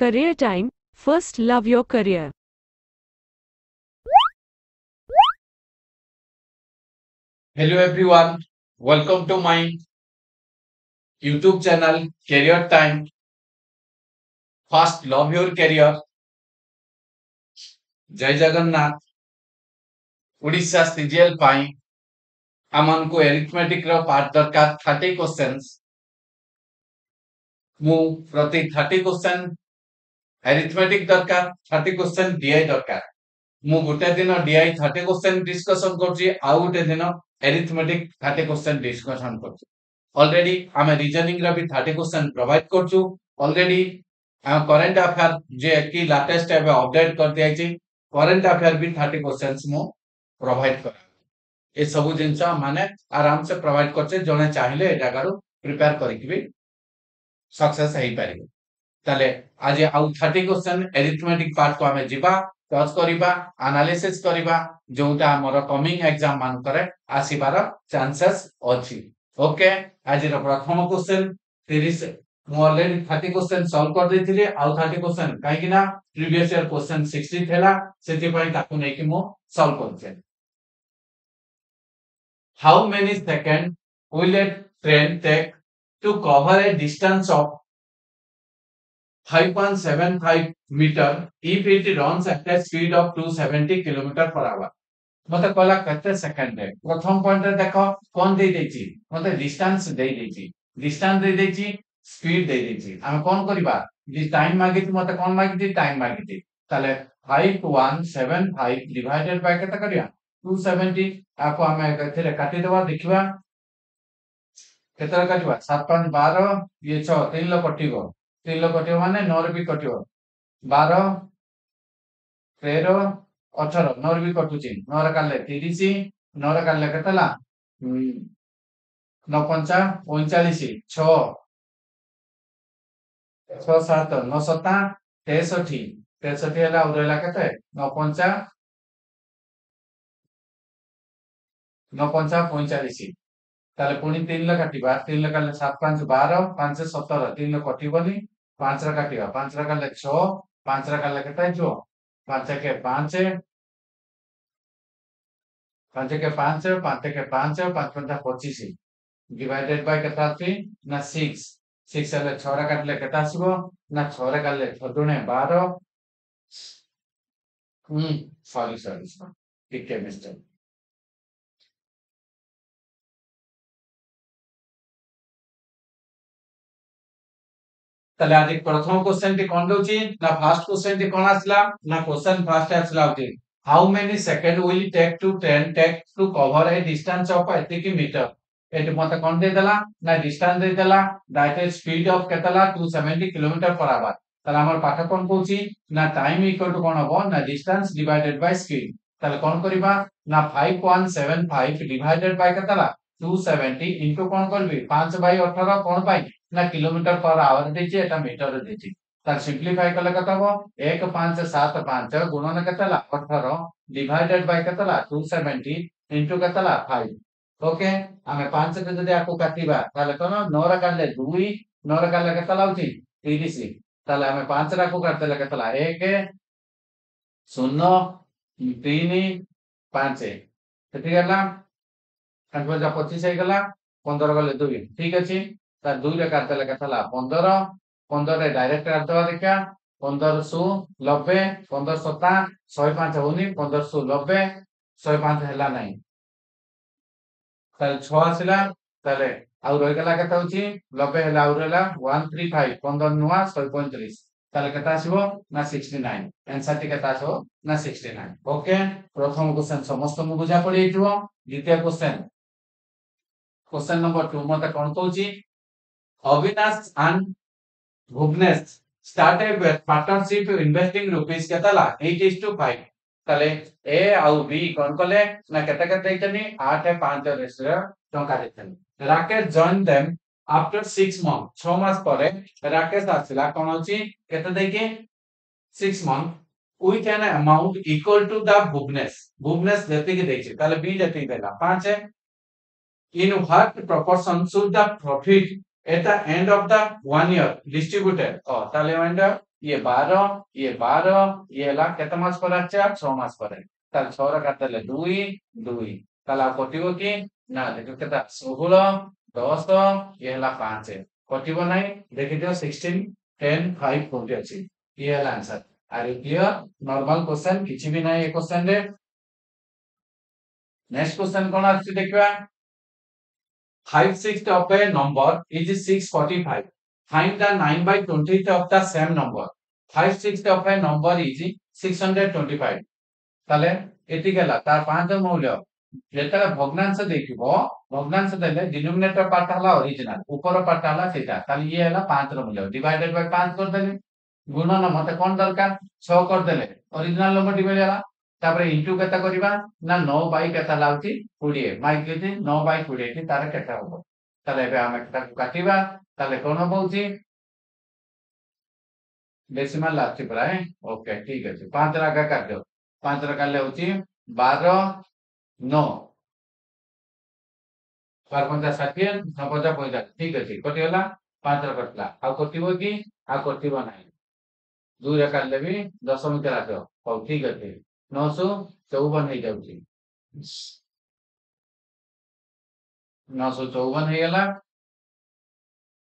Career time. First, love your career. Hello everyone, welcome to my YouTube channel Career Time. First, love your career. जय Jagannath Odisha CGL पाई आमन को arithmetic रो part दरकार 30 questions मु प्रति 30 question arithmetic दरकार 30 question DI दरकार मु गोटे दिन डीआई 30 क्वेश्चन डिस्कशन करछि आ गोटे दिन एरिथमेटिक 30 क्वेश्चन डिस्कशन करछि ऑलरेडी आमे रीजनिंग रा भी 30 क्वेश्चन प्रोवाइड करछु ऑलरेडी करंट अफेयर जे की लेटेस्ट एबे अपडेट कर दिया छी करंट अफेयर भी 30 क्वेश्चंस मु प्रोवाइड कर ए सब जिनस माने आराम से प्रोवाइड करछे जने चाहिले एटा करू प्रिपेयर करिक भी सक्सेस हेई पारिबे ताले आज आउ 30 क्वेश्चन एरिथमेटिक पार्ट को हमें जीवा टच करिबा एनालिसिस करिबा जोटा हमर कमिंग एग्जाम मान करे आसीबार चांसेस अछि ओके आज रो प्रथम क्वेश्चन 30 मु ऑलरेडी 30 क्वेश्चन सॉल्व कर देथिले आउ 30 क्वेश्चन काहे कि ना प्रीवियस ईयर क्वेश्चन 60 थेला सेति पई ताकू नै कि मु सॉल्व करछे how many seconds will a train take to cover a distance of 5.75 meter if it runs at a speed of 270 km per hour मते कहला कते सेकंड रे प्रथम पॉइंट रे देखो कोन दे देछि मते डिस्टेंस दे देछि स्पीड दे देछि हम कोन करबा जे टाइम मागिति मते कोन मागिति टाइम मागिति ताले 5175 डिवाइडेड बाय केते करिया 270 आपको हमें एथिरे काटि देबा देखिबा केतरा काटिबा 7 5 12 ये 6 3 लो कटिबो 3 लो कटिबो माने 9 रे भी कटिबो 12 13 18 9 रे भी कटुची 9 रे काले 30 9 रे काले केतला 9 5 39 6 6 7 9 7 63 63 ହେଲା उरेला केते 9 5 9 5 45 ताले पुनी 3 ला काटिबा 3 ला काले 7 5 12 5 17 3 ला कटिबोनी 5 रा काटिबा 5 रा काले 6 5 रा काले केते जो 5 के 5 5 के 5 5 के 5 5 5 25 डिवाइडेड बाय केता थी ना 6 6 ले 6 रा काटले केता आसीबो ना 6 रा काटले 6 दुने 12 सॉरी ठीक है मिस्टर ताले आज प्रथम क्वेश्चन टी कोन दोची ना फर्स्ट क्वेश्चन टी कोन आसला ना क्वेश्चन फर्स्ट आसला होती how many second will take to train take to cover a distance of 80 metre at मते कोन दे देला ना डिस्टेंस दे देला दैट इज स्पीड ऑफ केतला 270 किलोमीटर पर आवर ताले हमर पाठ कोन कहूची ना टाइम इक्वल टू कोन हो ना डिस्टेंस डिवाइडेड बाय स्पीड ताले कोन करिबा ना 5.75 डिवाइडेड बाय केतला 270 इनटू कोन करबी 5 बाय 18 कोन पाई ना किलोमीटर पर आवर देछि एटा मीटर देछि तार सिंपलीफाई कले कत हो 1575 गुणन केतला 18 डिवाइडेड बाय केतला 270 इनटू केतला 5 ओके हमें 5 से जदि आको काटिबा ताले कोन 9 रा काले 2 9 रा काले केतला होछि 30 ताले हमें 5 रा को काटले केतला 1 0 3 5 केति गेला 5 25 हे गेला 15 गले 2 ठीक अछि तार 2 रे काटले केतला 15 15 रे डायरेक्ट काटवा देखा 1590 15 105 होनी 1590 105 हैला नहीं ताले 6 आसिला ताले आउ रहि गेला केता होची 90 हैला आउ रहला 135 15 नुवा 135 ताले केता आसीबो ना 69 आंसर टी केता आसो ना 69 ओके प्रथम क्वेश्चन समस्त मु बुझा पड़ी हितबो द्वितीय क्वेश्चन नंबर 2 मते कोन कहूची Avinash and Bhuvanesh started with partnership investing rupees केतला 8:5 तले ए आउ बी कोन कले ना केता केता दैतनी 8 5 रेशियो टंका दैतनी Rakesh joined them after 6 months 6 मास परे राकेश आसिला कोन होची केता दैके 6 month with an amount equal to the Bhuvnesh जति के दैछि तले बी जति देला 5 in what proportion should the profit at the end of the 1 year distributed ताले end ये 12 ये 12 ये हला केते मास पर आछे 6 मास पर ताले 6 रे काट देले 2 2 ताले आ कटिबो कि ना देखो केता 16 10 ये हला 5 कटिबो नाही देखि दियो 16 10 5 कोंटे अछि ये हला answer are you clear normal question किछि भी नाही ए क्वेश्चन रे नेक्स्ट क्वेश्चन कोन आछि देखिबा 5/6 of a number is 645. Find the 9 by 20th of the same number. 5/6 of a number is 625. তাহলে এটি গেলা তার পাঁচ মৌল্য যেটা ভগ্নাংশ দেখিব ভগ্নাংশ দেলে ডিনোমিনেটর পার্ট হলা অরিজিনাল উপর পার্ট হলা সেটা তাহলে ইয়ে হলা 5 র মূল্য ডিভাইডেড বাই 5 कर देले गुणन मते कोन दरकार 6 कर देले ओरिजिनल नंबर डिवाइड हला तापर इनटू केता करिबा ना 9 बाई केता लाउची 20 माइक केते 9 बाई 20 ती तार केता होबो ताले एबे हम केता काटिबा ताले कोन होबोची डेसिमल लाची प्राय ओके ठीक अछि 5 रागा काट दो 5 रा काले होची 12 9 12 50 60 9 50 50 ठीक अछि कटि होला 5 रा कटला आ कटिबो कि आ कटिबो नाही 2 रा काले भी 10 मिटर आतो हो ठीक अछि 954 हो जाउची 954 हो गेला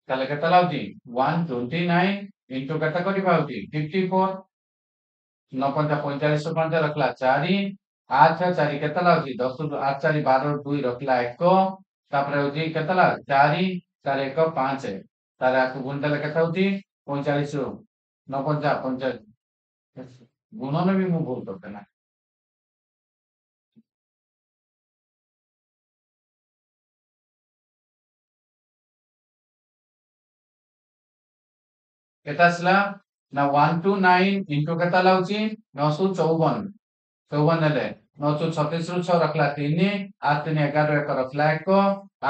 ताले केता लाउची 129 इनटू केता करिबा होची 54 9 50 45 5 रखला 4 8 4 केता लाउची 10 8 4 12 2 रखला 1 तापरे होची केता ला 4 4 1 5 तारे आकु गुण देले केता होची 45 9 50 50 गुणन भी मु भूल करते ना केता असला ना 129 इनटू केता लाउची 954 54 नेले 936 रु 6 रखला 3 8 3 11 1 रखला 1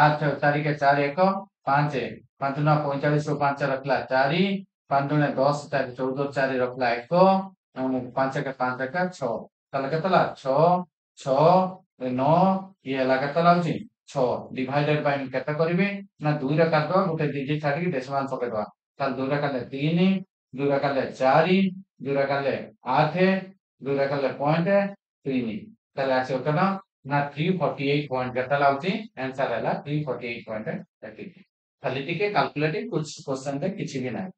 8 4 के 4 1 5 5 9 45 रु 5 रखला 4 5 2 10 4 14 4 रखला 1 5 के 5 1 6 ताले केतला 6 6 9 ये हला केता लाउची 6 डिवाइडेड बाय केता करिवे ना 2 रे काटो गोटे डिजिट छाडी डेसिमल पकेटवा ताले 2 रे काले 3 2 रे काले 4 2 रे काले 8 2 रे काले पॉइंट 3 ताले आछो केना ना 348 पॉइंट केता लाउची आंसर हला 348.30 खाली टिके कैलकुलेटिंग कुछ क्वेश्चन रे किछि भी नाही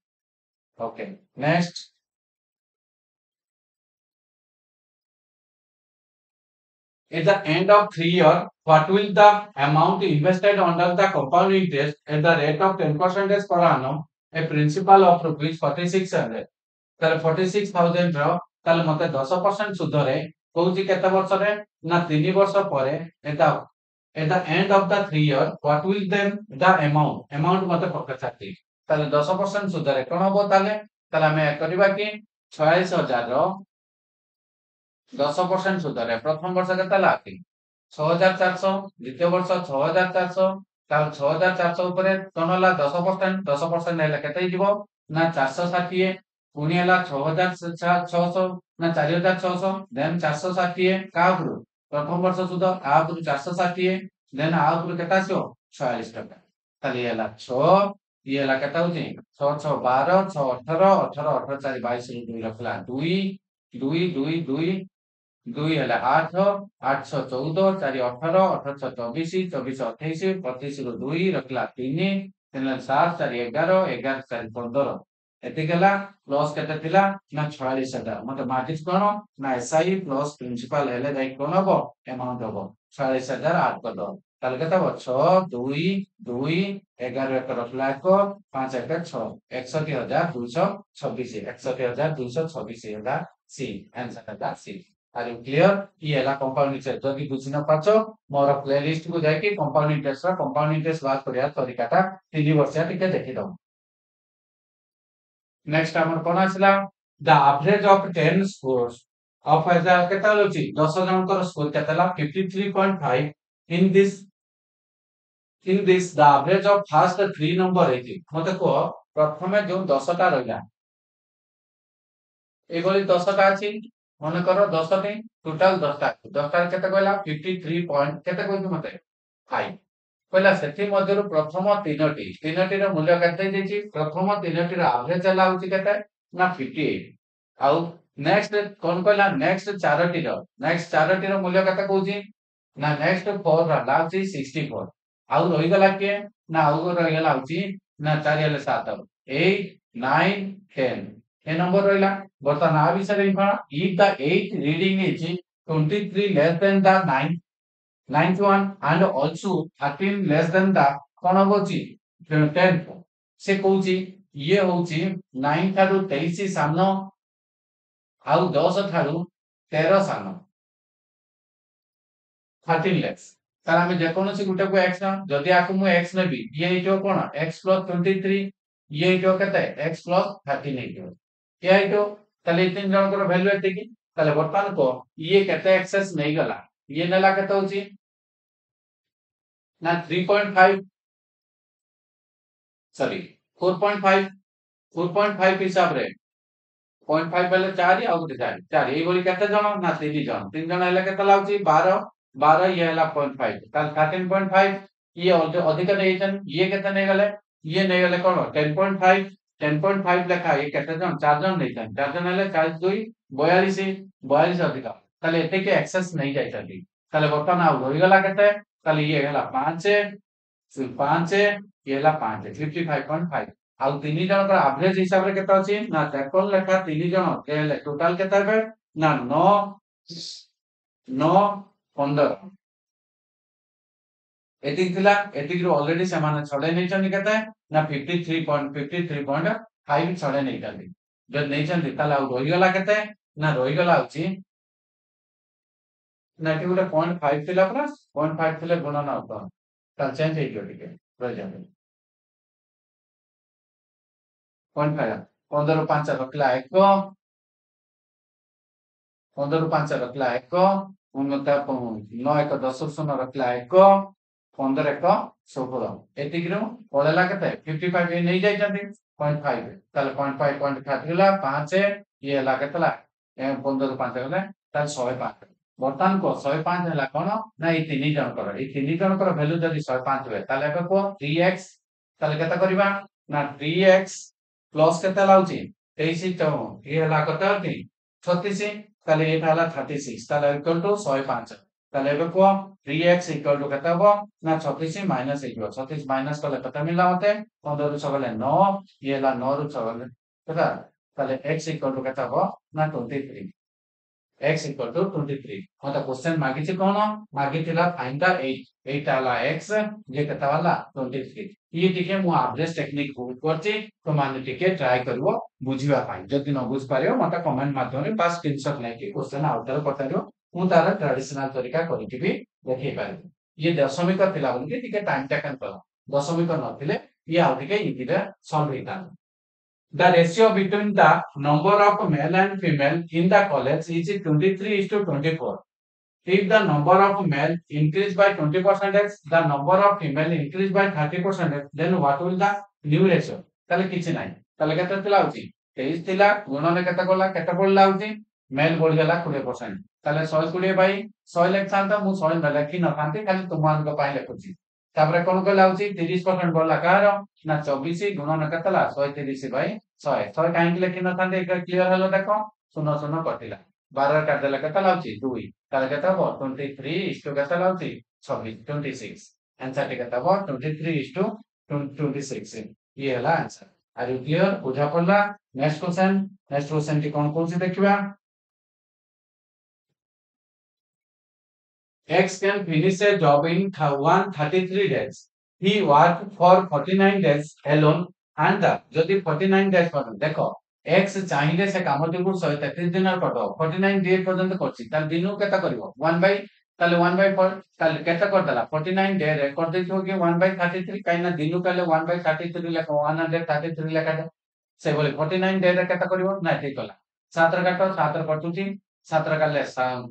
okay next at the end of 3 years, what will the amount invested under the compound interest at the rate of 10% per annum, a principal of rupees 4600? ताले 46,000 रो ताले मते 10% सुध रे कोउची केते वर्ष रे ना 3 वर्ष परे at the end of the 3 year what will then the amount मते पकछाती ताले 10% सुध रे कोन होबो ताले ताले हमें करबा कि 46000 रो 10% सुध रे प्रथम वर्ष केते लाती 6400 द्वितीय वर्ष 6400 ताल 6400 ऊपर तनला 10% हेले केते जीवो ना 460 पुणी हला 6600 ना 4600 देन 460 का उपरु प्रथम वर्ष सुध आ उपरु 460 देन आ उपरु केता आछो 46 टका ताले हला 6 ये हला केता होची 6 6 12 6 18 18 18 4 22 ରୁ 2 ରଖିଲା 2 2 2 2 2 ହେଲା 8 8 14 4 18 18 24 24 28 25 ରୁ 2 ରଖିଲା 3 3 7 4 11 11 4 15 एते गेला प्लस केते थिला ना 46000 मते मार्जिन कोन ना एसआई प्लस प्रिंसिपल हेले जाई कोन हबो अमाउंट हबो 46000 8 कर दो ताले केते हबो 6 2 2 11 1 रखला 1 5 1 6 61226 61226 ହେଲା सी आंसर ହେଲା सी आर यू क्लियर ये हला कंपाउंड इंटरेस्ट जदि बुझि न पाछो मोर प्लेलिस्ट को जाई कि कंपाउंड इंटरेस्ट बात करिया तरीकाटा 3 वर्षया टिके देखि दो नेक्स्ट हमर कोन आछला the average of 10 scores of हजार केता होची 10 जनकर स्कोर केताला 53.5 in this the average of first 3 number हेती मते को प्रथमे जो 10 टा रहला एबोली 10 टा अछि मन करो 10 टे टोटल 10 टा केते कहला 53 पॉइंट केते कहू मते 5 कहला सेठी मध्यरु प्रथम 3टी रो मूल्य केते देछि प्रथम 3टी रो एवरेज हला होची केते ना 58 आउ नेक्स्ट कोन कहला नेक्स्ट चारोटी रो मूल्य कता कहूची ना नेक्स्ट 4 रहला होची 64 आउ रही गला के ना आउ रही गला होची ना 4 हेले 7 8 9 10 ए नंबर रहिला बर्तमान आ विषय if the 8 reading is 23 less than the 91 and also 13 less than the कोन होची 10 से कहूची ये होची 9 ठारू 23 सानो आउ 10 ठारू 13 सानो 13 लेस तार आमे जे कोनोसी गुटे को x ना जदी आकु मु x नेबी ये हिटो कोन x + 23 ये हिटो केते x + 13 हिटो ये हिटो ताले तीन जन को वैल्यू एते की ताले वर्तमान को ये केते एक्सेस नहीं गला ये नेला केते होची ना 3.5 सॉरी 4.5 हिसाब रे 0.5 बेले 4 आ गुटे 4 ए बोली केते जन ना 3 जन 3 जन हेले केते लाउची 12 ये हला 0.5 ताल 13.5 ये अधिक नहीं जन ये केते नहीं गले ये नहीं गले कोन 10.5 लेखा ये केते जन 4 जन नहीं जन 4 जन हेले 4 2 42 अधिक ताले एते के एक्सेस नहीं जाई छथि ताले बर्तमान आ होई गला केते ताले ये हला 5 फिर 5 ये हला 5 55.5 आ तीन जन का एवरेज हिसाब रे केते अछि ना कोन लेखा तीन जन हेले टोटल केते बे ना 9 15 एतिक थिला एतिक रो ऑलरेडी समान छडे नै छन केते ना 53.5 छडे नै छन जब नै छन ताला रोई गला केते ना रोई गला होची ना कि गुटे 0.5 थिला पूरा 0.5 थिले गुणन ना होता ताल चेंज हे गयो टिके रह जाबे 0.5 15 रो 5 रखला 1 15 ରୁ 5 ରଖିଲା 1 ଉନ୍ନତା 9 1 10 ଶୂନ ରଖିଲା 1 15 1 16 ଏତିକିରୁ ପଳେଇଲା କେତେ 55 ଏ ନେଇ ଯାଇଛନ୍ତି 0.5 ତାହେଲେ 0.5 ପଏଣ୍ଟ କାଟିଲା 5 ଇଏ ହେଲା କେତେଲା 15 ରୁ 5 ଗଲେ ତାହେଲେ 105 ବର୍ତ୍ତମାନ को 105 ହେଲା କଣ ନା ଏଇ ତିନି ଜଣଙ୍କର ଭ୍ୟାଲୁ ଯଦି 105 ହୁଏ ତାହେଲେ ଏବେ को 3x ତାହେଲେ କେତେ କରିବା ନା 3x ପ୍ଲସ କେତେ ଲାଗୁଛି 23 ତ ଇଏ ହେଲା କେତେ ଅଛି 36 ताले ये थाला 36 ताले इक्वल टू 105 ताले एबे को 3x इक्वल टू केते हो ना 36 माइनस 36 माइनस कले केते मिला होते 15 ରୁ 6 गले 9 ये ला 9 ରୁ 6 गले केता ताले x इक्वल टू केते हो ना 23 x इक्वल टू 23 मतलब क्वेश्चन मागी छी कोन मागी थिला फाइंड द 8 आला x जे केते वाला 23 ये टिके मु एवरेज टेक्निक यूज करछि तो माने टिके ट्राई करबो बुझिबा पाई जदि न बुझ पारियो मता कमेंट माध्यम रे पास स्क्रीनशॉट नै कि क्वेश्चन आउटर पठाइरो मु तार ट्रेडिशनल तरीका करिथिबी देखै पारिबो ये दशमिक थिला बोली टिके टाइम टेकन करो दशमिक नथिले ये आउ टिके इजिले सॉल्व हेता The ratio between the number of male and female in the college is 23:24. If the number of male increase by 20%, the number of female increase by 30%, then what will the new ratio? ताले किछि नाही ताले केते थिला होची 23 थिला गुणन केते कोला केते पडला होची मेल बढ़ गेला 20% ताले 120 बाई 100 लेख थांता मु 100 न लेखि न थांती खाली तुमान को पाई लेखुची तापरे कोन कहला होची 30% बढ़ला कार ना 24 गुणन केतला 130 बाई 100 100 काहे कि लेखि न थांते क्लियर हलो देखो 0 0 कटिला 12 काट देला केतला होची 2 ताले केते हो 23 केतला होची 26 आंसर केते हो 23:26 ये हला आंसर आर यू क्लियर बुझा पड़ला नेक्स्ट क्वेश्चन टी कोन कोन से देखिबा X can finish a job in 133 days. He worked for 49 days alone and the जदि 49 days पर देखो X चाहिए से काम टी गुड 133 दिन करदो 49 डे पर्यंत करछि ताल दिनु केता करिवो 1 बाय ताले 1 बाय 4 ताले केता कर देला 49 डे रे कर देथो कि 1 बाय 33 काइना दिनु काले 1 बाय 33 लेखो 133 लेखा से बोले 49 डे रे केता करिवो ना ठीक कला 7 रे काटो 7 रे कटुची 7 रे काले 7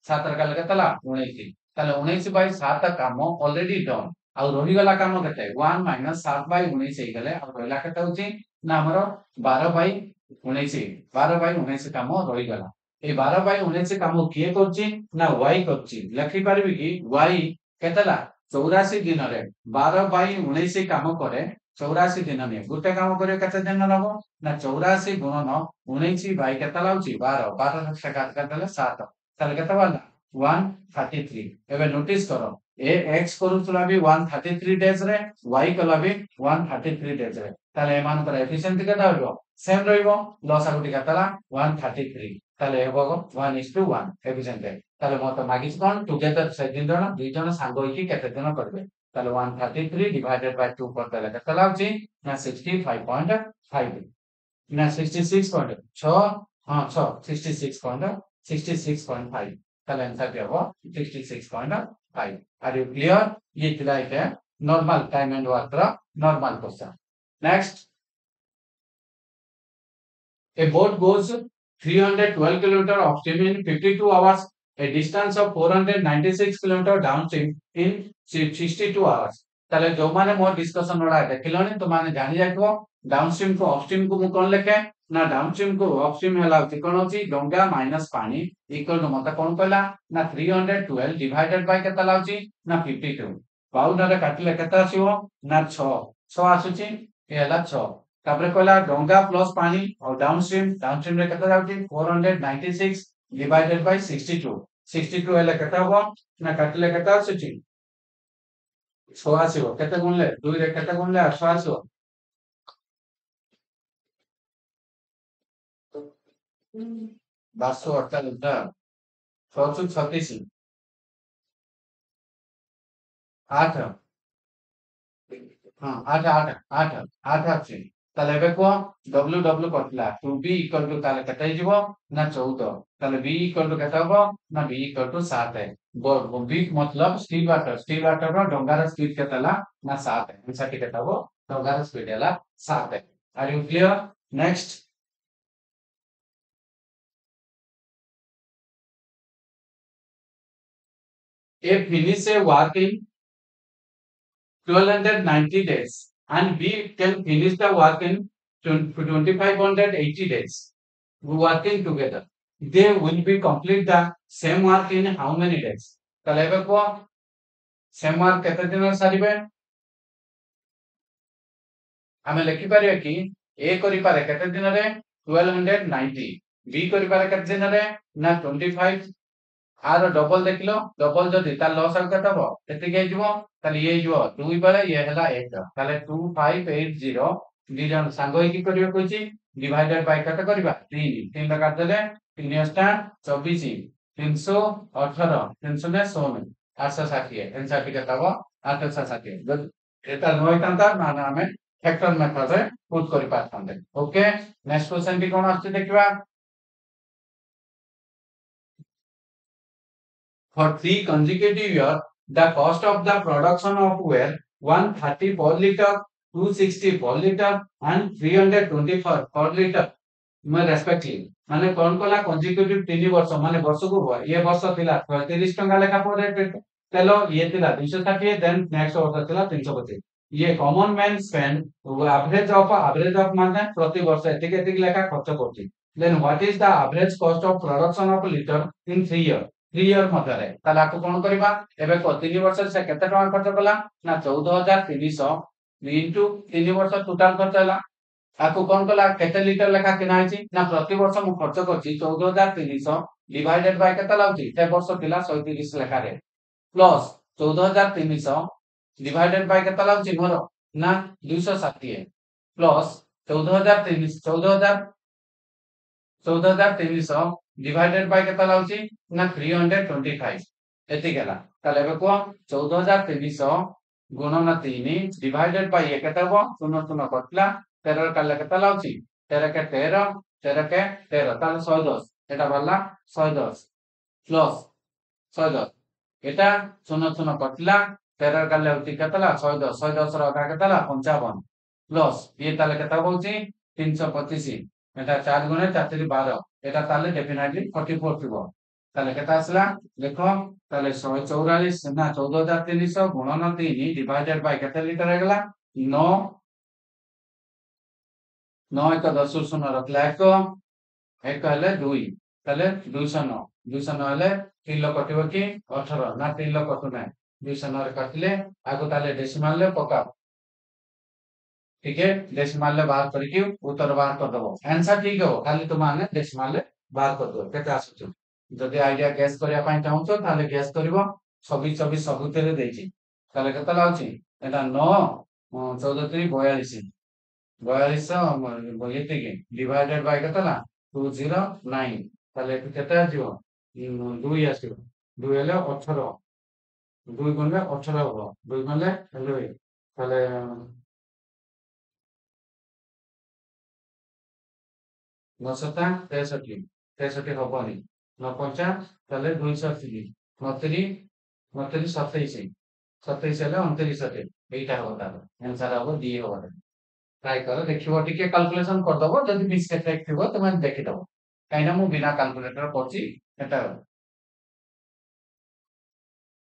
7 रे काले केतला 19 ताले 19 बाय 7 काम ऑलरेडी डन आ रही गला काम केते 1 - 7 बाय 19 हे गेले आ रहला केते होची ना हमरो 12 बाय 19 काम रही गला ए 12 बाय 19 काम किए करची ना y करची लिखि परबी कि y केतला 84 दिन रे 12 बाय 19 काम करे 84 दिन नहीं गोटे काम करियो केते दिन नबो ना 84 गुणन 19 बाय केते लाउची 12 12 से काट देले 7 ताले केते बाला 133 एबे नोटिस करो ए x करूतला भी 133 डेज रे y कला भी 133 डेज रे ताले एमान पर एफिशिएंसी केते होबो सेम रहइबो लसागुटी केतला 133 ताले हेबो 1:1 एफिशिएंट ताले मत मागिस कोन टुगेदर से दिन जण दुई जण सांग होई केते दिन करबे ताले 133 डिवाइडेड बाय 2 कर देले केते लाउची ना 65.5 ना 66.6 हां 6 66.5 ताले आंसर पे होबो 66.5 आर यू क्लियर ये थिला इटे नॉर्मल टाइम एंड वर्क रा normal question next A boat goes 312 km upstream in 52 hours, a distance of 496 km downstream in 62 hours. ताले जो माने मोर डिस्कशन ओडा देखिलोनी तो माने जानि जाइतो डाउनस्ट्रीम को अपस्ट्रीम को मु कोन लेखे ना डाउनस्ट्रीम को अपस्ट्रीम हला कोन होची गंगा माइनस पानी इक्वल टू मता कोन कहला ना 312 डिवाइडेड बाय केता लाउची ना 52 बाउनरे काटले केता आसीबो ना 6 6 आसुची ए हला 6 तापरे कहला गंगा प्लस पानी और डाउनस्ट्रीम रे केता जाउची 496 डिवाइडेड बाय 62 62 हला केता हो ना काटले केता आसुची 6 आसीबो केते गुणले 2 रे केते गुणले 8 आसीबो 1248 636 8 हां 8 8 8 8 आछि ताले एबे को w catla 2b equal to ताले कटाई जीवो ना 14 ताले b इक्वल टू केता हो ना b इक्वल टू 7 है b मतलब स्टील वाटर रो डंगार स्पीड केताला ना 7 है आंसर केता हो डंगार स्पीड हला 7 है are you clear next A finish a work in 1290 days and B can finish the work in 2580 days working together. They will be complete the same work in how many days? ताले एबे को same work केते दिन सारिबे हमें लिखि पारे कि A करि पारे केते दिन रे 1290 B करि पारे केते दिन रे ना 25 आर डबल देखिलो डबल जदी ता लॉस आउ केते हो एते के जिवो ताले ये जिवो 2 बारे ये हला 8 ताले 2580 दी जन सांगो की करियो कोची डिवाइडेड बाय केते करबा 3 3 काट देले 3 अस्टा 24 318 300 ने 16 860 आंसर टी केता हो 860 जद एता नय तांता माने हमें फैक्टर मेथड रे पुट करि पाथांते ओके नेक्स्ट क्वेश्चन की कोन आछे देखिबा For 3 consecutive years, the cost of the production of were 130 per liter, 260 per liter, and 324 per liter. मैं रेस्पेक्टली माने कोन कोला consecutive 3 वर्ष माने वर्ष को ये वर्ष थिला 30 टंका लेखा पर रेट तेलो ये थिला 260 देन नेक्स्ट वर्ष थिला 325 ये common man spend average of माने प्रति वर्ष एतिक एतिक लेखा खर्च करती then what is the average cost of production of litre in 3 year 3 year मधरे ताला को कोन करबा एबे को 3 वर्ष से केते टका खर्च कला ना 14300 इनटू 3 वर्ष टोटल खर्च हला आको कोन कला केते लीटर लेखा किना आइची ना प्रति वर्ष मु खर्च करची 14300 डिवाइडेड बाय केते लाउची ते वर्ष थिला 130 लेखा रे प्लस 14300 डिवाइडेड बाय केते लाउची मोर ना 260 प्लस 14300 डिवाइडेड बाय केते लाउची ना 325 एति गेला ताले एबे को 14300 गुणन 3 डिवाइडेड बाय केते हो 0 0 कटला 13 काले केते लाउची 13 के 13 13 के 13 ताले 110 एटा बल्ला 110 प्लस 110 एटा 0 0 कटला 13 काले होती केतला 110 110 रो आधा केतला 55 प्लस ये ताले केते होची 325 एटा 4 गुणे 4 3 12 এটা তাহলে ডেফিনেটলি 44 থিবো তাহলে কেতা আসলা দেখো তাহলে 144 না 14300 গুণন 3 ডিভাইডেড বাই কেতে লিটার হেগলা 9 9 एक 10 শূন্য রখলা এক হলে 2 তাহলে 209 209 হলে 3 লক্ষ কটিব কি 18 না 3 লক্ষ কটু না 209 রে কাটলে আগো তাহলে ডেসিমাল রে পকা ठीक है डेसिमाल ले बाहर करके उत्तर बाहर कर दबो आंसर ठीक हो खाली तुम माने डेसिमाल ले बाहर कर दो केते आसुछ जदि आइडिया गेस करिया पई चाहूछो ताले गेस करिवो 26 24 सबुतेरे देछि ताले केते लाउछि एटा 9 14 3 42 42 एतिके डिवाइडेड बाय केते ला 209 ताले एतु केते आजिवो 2 आसिबो 2 हेले 18 2 गुणले 18 हो 2 गुणले हेले ताले 9 7 63 63 হবনি 9 5 তাহলে 280 29 29 27 27 ହେଲେ 29 ଅଟେ ଏଇଟା ହବ ତାର ଆନ୍ସର ହବ ଡି ହବ ट्राई करो देखिबो टिके कैलकुलेशन कर दबो जदि मिसटेक थिबो तमे देखि दबो काइना मु बिना कैलकुलेटर करछि एटा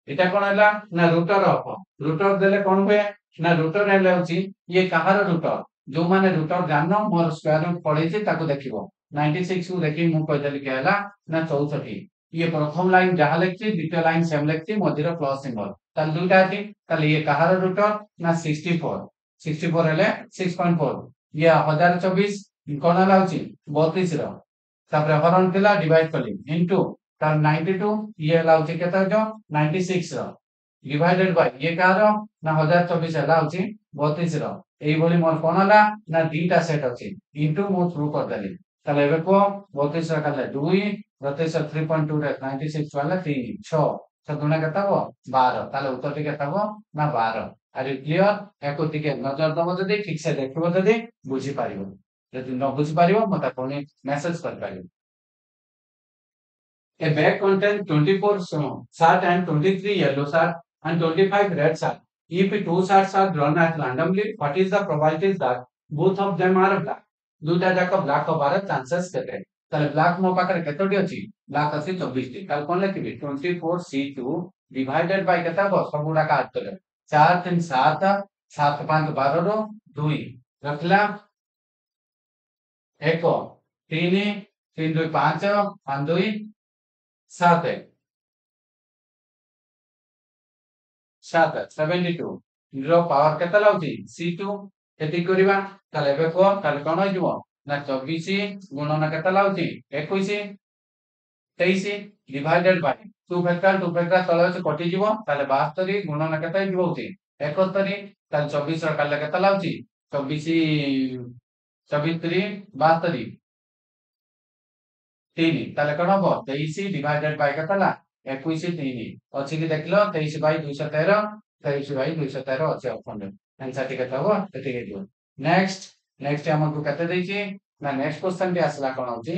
এটা কোন ହେଲା ନା ରୁଟର ଅଫ ରୁଟର ଦେଲେ କଣ ହୁଏ ନା ରୁଟର ହେଲେ ହଉଛି ଇଏ କାହାର ରୁଟର ଯୋଉ ମାନେ ରୁଟର ଜାନ ମୋର ସ୍କ୍ୱାର ରୁଟ ପଳେଇଛି ତାକୁ ଦେଖିବ 96 କୁ ଦେଖି ମୁଁ କହିଦେଲି କି ହେଲା ନା 64 ଇଏ ପ୍ରଥମ ଲାଇନ ଯାହା ଲେଖିଛି ଦ୍वितीय ଲାଇନ ସେମ ଲେଖିଛି ମଝିରେ ପ୍ଲସ ସିମ୍ବଲ ତାହେଲେ ଦୁଇଟା ଅଛି ତାହେଲେ ଇଏ କାହାର ରୁଟର ନା 64 64 ହେଲେ 6.4 ଇଏ 1024 କଣ ହେଲା ହଉଛି 32 ର ତାପରେ ହରଣ ଥିଲା ଡିଭାଇଡ କଲି इनटू तार 92 ये लाउची केता जो 96 रो डिवाइडेड बाय ये कार ना 1024 हला होची 32 रो एई बोली मोर कोन हला ना दीटा सेट होची इनटू मो थ्रू कर देली ताले एबे को 32 रा काले 2 32 3.2 रे 96 वाला 3 6 6 गुणा केता हो 12 ताले उत्तर टी केता हो ना 12 आर यू क्लियर एको टिके नजर दबो जदी ठीक से देखबो जदी बुझी पारिबो जदी न बुझी पारिबो मता कोनी मेसेज कर पारिबो A bag contains 24 shirt and 23 yellow shirt and 25 red shirt. If two shirts are drawn at randomly, what is the probability that both of them are black? দুইটা যাক ব্ল্যাক হবার চান্সেস কেতে তাহলে ব্ল্যাক মো পাখরে কেতটি আছে black আছে 24 টি তাহলে কোন লিখিবি 24c2 divided by কেতে হবো সবুড়া কাট করে 4 3 7 7 5 12 रो 2 रखला 1 3 3 2 5 5 2 7 7 72 ର ପାୱାର କେତେ ଲାଗୁଛି c2 ଏତିକି କରିବା ତାହେଲେ ଏବେ କୁହ ତାହେଲେ କଣ ହେଇଯିବ ନା 24 ଗୁଣନ କେତେ ଲାଗୁଛି 21 23 ଡିଭାଇଡେଡ ବାଇ 2 ଫ୍ୟାକ୍ଟର ତଳେ ଅଛି କଟି ଯିବ ତାହେଲେ 72 ଗୁଣନ କେତେ ହେଇଯିବ ହଉଛି 71 ତାହେଲେ 24 ର କାଲେ କେତେ ଲାଗୁଛି 24 24 72 3 ତାହେଲେ କଣ ହବ 23 ଡିଭାଇଡେଡ ବାଇ କେତେ ହେଲା 21 3 ଅଛି କି ଦେଖିଲ 23 ବାଇ 213 23 ବାଇ 213 ଅଛି ଅପସନରେ आंसर ଟି କେତେ ହବ ଏତିକି ହେଇଯିବ ନେକ୍ସଟ ଆମକୁ କେତେ ଦେଇଛି ନା ନେକ୍ସଟ क्वेश्चन ଟି ଆସିଲା କଣ ହଉଛି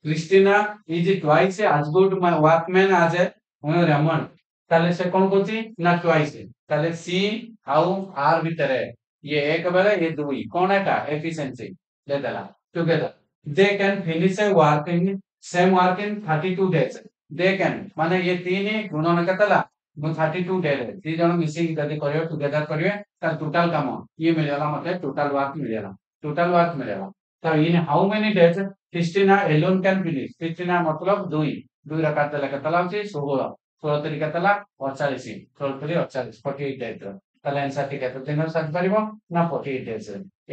Christina is twice as good workman as a Raymond তাহলে সে কোন করছি না টুয়াইস তাহলে সি আউ আর ভিতরে ये एक बेले ये दुई कौन है का एफिशिएंसी ले देला together they can finish A work in same work in 32 days they can माने ये तीन ही गुणन केतला 32 डे रे ती जण मिसिंग जदी करियो टुगेदर करिवे तार टोटल काम ये मिलेला मते टोटल वर्क मिलेला तो in how many days Christina alone can finish Christina मतलब दुई दुई रा काटला केतला होची 16 16 तरी केतला 48 16 तरी 48 48 डेज তাহলে आंसर টি কত দিনের সার্চ পারিব না 48 ডেজ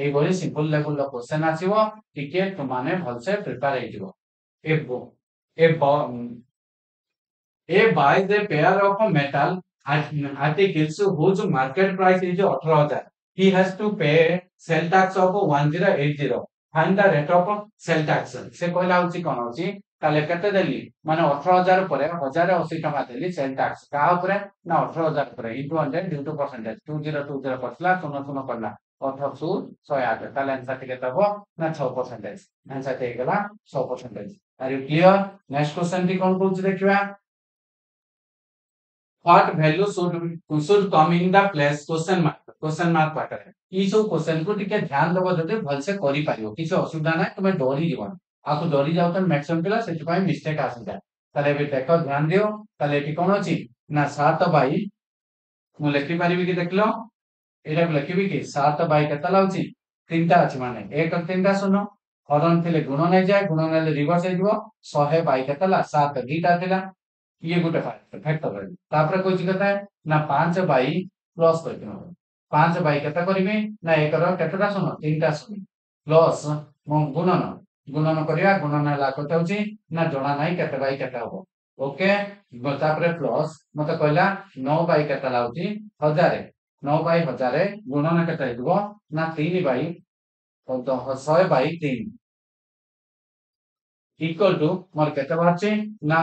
এই বলি সিম্পল লেভেল র क्वेश्चन আসিব টিকে তোমানে ভালসে প্রিপেয়ার ହେଇଯିବ ए buys a pair of metal articles whose market price is 18000 he has to pay sell tax of 1080 find the rate of sell tax से कहला होची कोन होची ताले केते देली माने 18000 परे 1080 टका देली सेल टैक्स का ऊपर ना 18000 परे इनटू 100 ड्यू टू परसेंटेज 2020 पछला 00 करला 108 ताले आंसर टिके तबो ना 6% आंसर टे गेला 100% are you clear next question टी कोन पूछ देखिबा what value should come in the place question mark Patre ई सब क्वेश्चन को टिके ध्यान दबो जते भलसे करि पारियो किछ असुविधा नै तुमे डरी जीवन आको डरी जाउ त मैक्सिमम पिला सेति पई मिस्टेक आसी जाय ताले बे देखो ध्यान दियो ताले एटी कोन अछि ना 7 बाई मु लेखि पारिबी कि देखलो एटा लेखिबी कि 7 बाई केता लाउछि तीनटा अछि माने 1 और 3टा सुनो हरण थिले गुण नै जाय गुण नै रिवर्स हे जिवो 100 बाई केता ला 7 दीटा थिला ये गोटे फैक्टर रही तापर कोची कथा ना 5 बाई प्लस करके नबो 5 बाई केता करबी ना एक रो केतटा सुन तीनटा सुन प्लस मो गुणन करिया गुणन ला कथा होची ना जणा नाही केते बाई केता हो ओके तापर प्लस मते कहला 9 बाई केता लाउची 1000 9 बाई 1000 गुणन केता हेतबो ना 3 बाई 100 बाई 3 इक्वल टू मोर केते बाहरची ना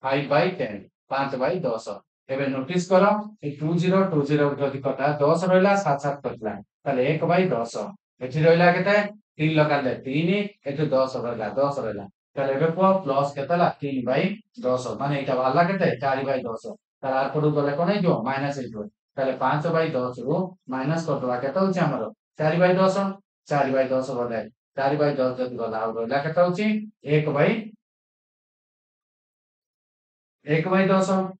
5 बाई 10 5 बाई 10 एबे नोटिस करो ए 2020 जदि कटा 10 रहला 7 7 कटला ताले 1 बाई 10 एठी रहला केते 3 लगाले 3 एठी 10 रहला ताले एबे को प्लस केते ला 3 बाई 10 माने एटा वाला केते 4 बाई 10 तार आर पडु गले कोन हेजो माइनस हेजो ताले 5 बाई 10 रो माइनस करतवा केते होची हमरो 4 बाई 10 4 बाई 10 गले 4 बाई 10 जदि गला आ रहला केते होची 1 बाई 10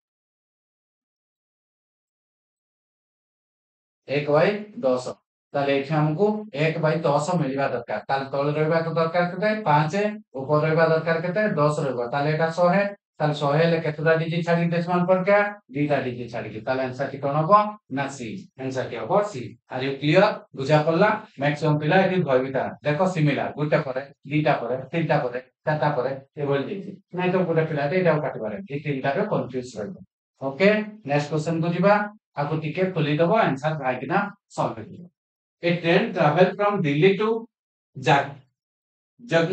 1 बाई 10 ताले एठी हमकु 1 बाई 10 मिलवा दरकार ताले तळे रहबा तो दरकार केते 5 ऊपर रहबा दरकार केते 10 रहबा ताले एटा 100 है ताले 100 हेले केतेटा डिजिट छाडी डेसिमल पड़का दुईटा डिजिट छाडी के ताले आंसर टी कोन हबो ना सी आंसर टी हबो सी आर यू क्लियर बुझा पड़ला मैक्सिमम पिला एटी भयबिता देखो सिमिलर गुटा करे दुईटा करे तीनटा करे चारटा करे ए बोल देछि नै तो गुटा पिला एटाও काटि पारे ए तीनटा रे कंफ्यूज रहबो ओके नेक्स्ट क्वेश्चन को जिबा आको टिके खोली दबो आंसर भाइकिना सॉल्व करियो a train travel from Delhi to जग जग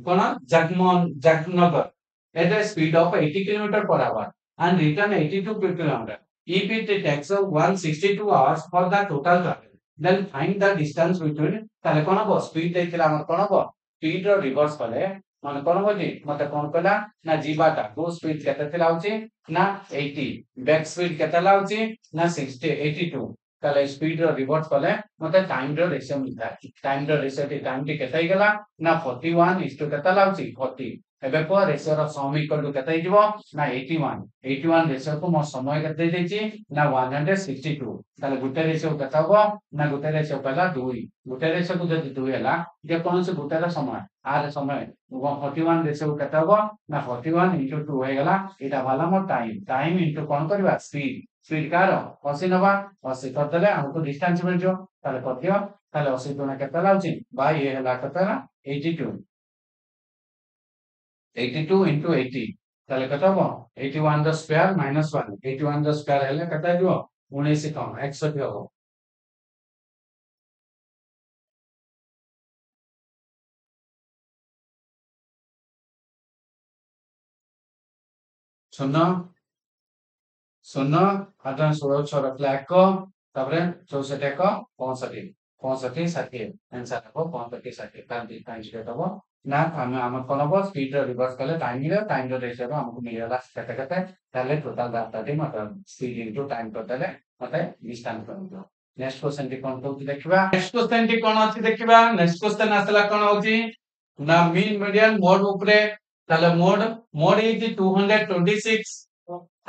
कोन जगनगर at a speed of 80 km per hour and return 82 km. If it takes 162 hours for the total travel, then find the distance between ताले कोन हबो स्पीड देथिला हमर कोन हबो स्पीड रो reverse कले मन कोन हबो जी मते कोन कला ना जीवाटा गो स्पीड केते थिला होची ना 80 बैक स्पीड केते लाउची ना 60 82 ताले स्पीड रो रिवर्स कले मते टाइम रो रेशियो मिलता time row ratio T time T केते गेला ना 41 इस टू केते लाउची 40 एबे को रेशियो रो सम इक्वल टू केते हिजबो ना 81 रेशियो को मो समय केते देछि ना 162 ताले गुटे रेशियो केते हबो ना गुटे रेशियो पहला 2 गुटे रेशियो को जदि 2 हला जे कोन से गुटे रो समय आर समय 41 रेशियो केते हबो ना 41 * 2 हे गला एटा वाला मो टाइम इनटू कोन करबा स्पीड कार 80 नबा 80 कर देले हमको डिस्टेंस मिल जो ताले कर दियो ताले 80 गुना केते लाउची बाय ए हला केते ना 82 into 80 ताले कत हबो 81 the square minus 1 81 the square हेले कत दियो 19 कम 61 हबो शून्य शून्य 8 16 6 रखला 1 तापरे 64 1 65 65 60 आंसर हबो 65 60 का टाइम स्क्वायर हबो ना हम हम कोन हबो स्पीड रिवर्स कले टाइम रो रेशियो रो हमको मिलला केते केते ताले टोटल डाटा दे मतलब स्पीड इनटू टाइम टोटल मते डिस्टेंस करबो नेक्स्ट क्वेश्चन टी कोन होती देखिबा नेक्स्ट क्वेश्चन टी कोन अछि देखिबा नेक्स्ट क्वेश्चन आसला कोन होची ना मीन मीडियन मोड ऊपरे ताले mode is 226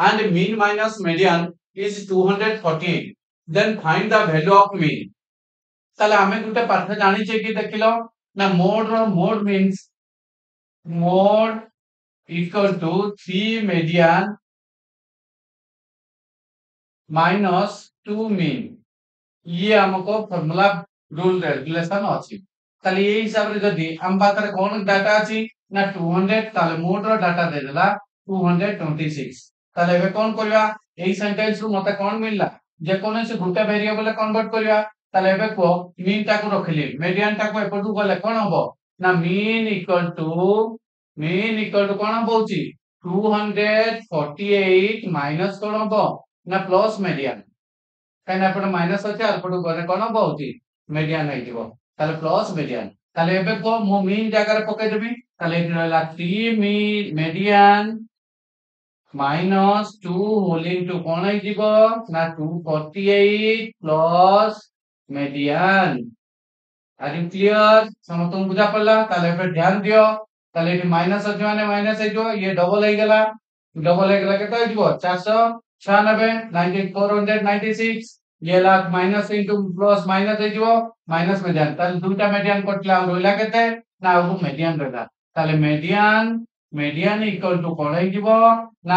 and mean minus median is 248 then find the value of mean ताले हमें गुटे पाठ जानि छै कि देखिलो ना mode means mod equal to 3 median minus 2 mean ये हमको फार्मूला रूल रेगुलेशन अछि ताले ये हिसाब रे जदी हम बात रे कोन डाटा अछि ना 200 ताले मोड रो डाटा दे देला 226 ताले एबे कोन करबा एई सेंटेंस रु मते कोन मिलला जे कोन से गुटे वेरिएबल कन्वर्ट करबा ताले एबे को मीन ता को रखली मीडियन ता को एपटू गले कोन हबो ना मीन इक्वल टू कोन होची 248 माइनस कोन हबो ना प्लस मीडियन काना एपट माइनस अछि आर एपटू गले कोन होची मीडियन नै दिबो ताले प्लस मीडियन ताले एबे को मो मीन जगह रे पके देबी ताले रहला 3 मीडियन minus 2 whole into कोन है जीवो ना 248 plus median are you clear समतम बुझा पड़ला ताले पे ध्यान दियो ताले ये माइनस अछि माने माइनस है जो ये डबल है गेला केता है जीवो 496 9496 ये lakh minus into plus minus है जीवो माइनस median ताले दुटा median कटला रोइला केते ना वो median रहला ताले median median equal to कोण ହେଇଯିବ ନା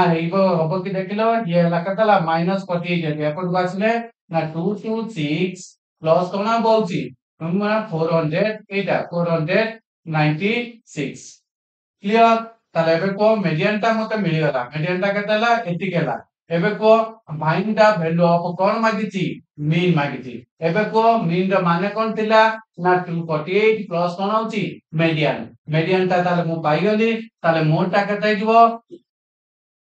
ହବ କି ଦେଖିଲ ଇଏ ହେଲା କେତେଲା -48 ଏପଟକୁ ଆସିଲେ ନା 226 ପ୍ଲସ୍ କୋଣ ବଉଛି 400 ଏଇଟା 496 क्लियर ताले एबे को मीडियन टा मते मिली गला मीडियन टा केते हला एति केला एबे को माइन दा वैल्यू ऑफ कोन मागिची मीन मागिची एबे को मीन दा माने कोन थिला ना 248 प्लस कोन होची मीडियन मीडियन टा ताले मु पाई गली ताले मोर टा केते हिजबो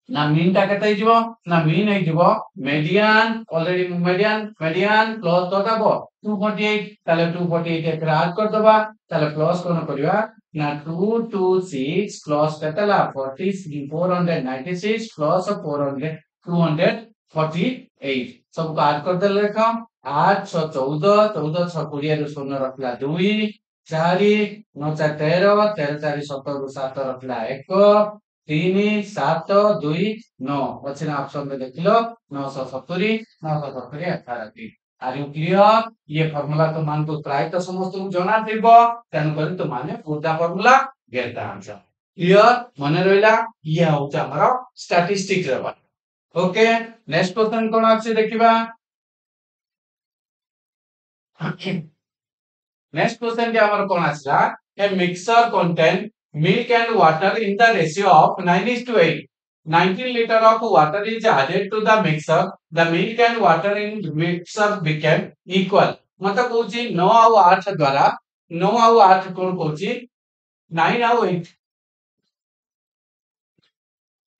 ना मीन टा केते हिजबो ना मीन हिजबो median already median median plus तो दबो 248 ताले 248 एक रात कर दबा ताले प्लस कोन करबा ना 226 plus केतला 496 plus 400 248 सब को ऐड कर दे लेखा 8 6 14 14 6 20 रो शून्य रखला 2 4 9 4 13 13 4 17 7 रखला 1 3 7 2 9 अछि ना ऑप्शन में देखिलो 970 970 18 आर यू क्लियर ये फार्मूला तो मान को प्राय तो समस्त को जना थिबो तेन कर तो माने पूरा formula get the answer clear मने रहला ये होता हमरो स्टैटिस्टिक्स रे ओके नेक्स्ट क्वेश्चन कोन अछि देखिबा नेक्स्ट क्वेश्चन के हमर कोन आछला a mixture contain milk and water in the ratio of 9:8 19 liter of water is added to the mixer the milk and water in mixer became equal मतलब कहूची 9 ଆଉ 8 द्वारा 9 ଆଉ 8 कोन कहूची 9 ଆଉ 8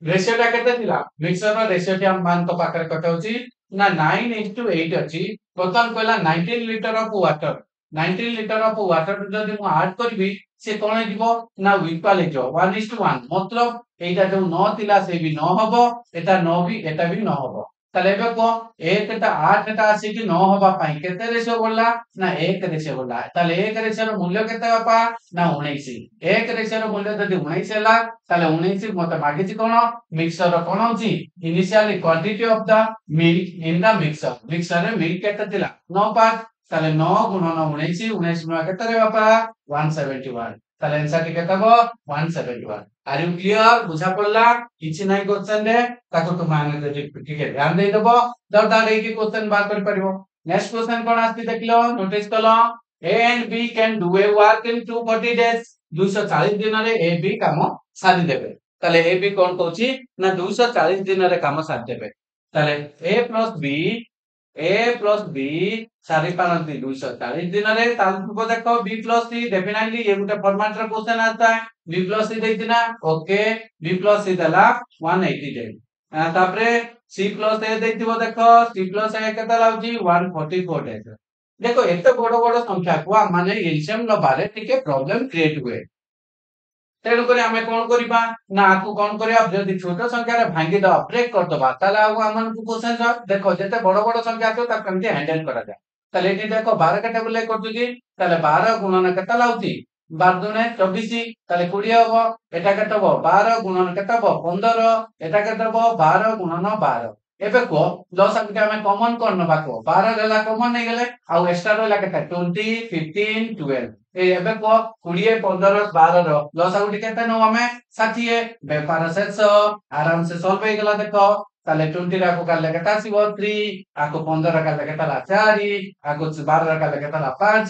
रेशियो टा केते थिला मिक्सर रो रेशियो टी हम मान तो पाकर कते होची ना 9:8 अछि प्रथम कहला 19 litre of water 19 litre of water जदि मु ऐड करबी से कोन हिजबो ना इक्वल हिजो 1:1 मतलब एटा जो 9 थिला से भी 9 हबो एटा 9 भी एटा भी 9 हबो ताले एबे को 1 टा 8 टा आसी कि 9 हबा पई केते रेशियो बोलला ना 1 रेशियो बोलला ताले 1 रेशियो रो मूल्य केते बापा ना 19 1 रेशियो रो मूल्य जदि 19 हला ताले 19 मते मागिछि कोन मिक्सर रो कोन होची initially quantity of the milk in the mixer रे मिल्क केते थिला 9 पार्ट ताले 9 गुणन 19 19 गुणन केते रे बापा 171 ताले आंसर टी केते हो 171 आर यू क्लियर बुझा पड़ला किछि नै क्वेश्चन रे ताको तो माने ठीक है ध्यान दे दबो दर दार के क्वेश्चन बात कर परिबो नेक्स्ट क्वेश्चन कोन आस्ति देखलो नोटिस कलो A and B can do a work in 240 days 240 दिन रे ए बी काम सारी देबे ताले ए बी कोन कहूची ना 240 दिन रे काम सारी देबे ताले ए प्लस बी सारी पारंती 240 दिन रे तालको देखो बी प्लस सी डेफिनेटली ये गुटे फॉर्मेट रे क्वेश्चन आता है बी प्लस सी देतिना ओके बी प्लस सी दला 180 डेज तापरे सी प्लस ए देतिबो देखो सी प्लस ए केता लाउची 144 डेज देखो एते बड़ बड़ संख्या को माने एलसीएम न बारे टिके प्रॉब्लम क्रिएट हुए तेणु करी आमे कोन करिबा ना आकु कोन करिया जदि छोट संख्या रे भांगी दबा ब्रेक कर दबा ताले आगु हमन को क्वेश्चन देखो जते बड़ बड़ संख्या तो ता केमते हैंडल करा जाय ताले एठी देखो 12 के टेबल ले करछु जी ताले 12 गुणन केता लाउची 12 दुने 24 ताले 20 हबो एटा केता हबो 12 गुणन केता हबो 15 एटा केता हबो 12 गुणन 12 एबे को लॉस के हमें कॉमन कोन नबा को 12 रहला कॉमन नै गेले आ एक्स्ट्रा रहला केता 20 15 12 ए एबे को 20 15 12 रो लॉस आउट केता नो हमें 60 व्यापार शेष आराम से सॉल्व हो गेला देखो ताले 20 रा को काले केता आसीबो 3 आको 15 काले केता ला 4 आको 12 काले केता ला 5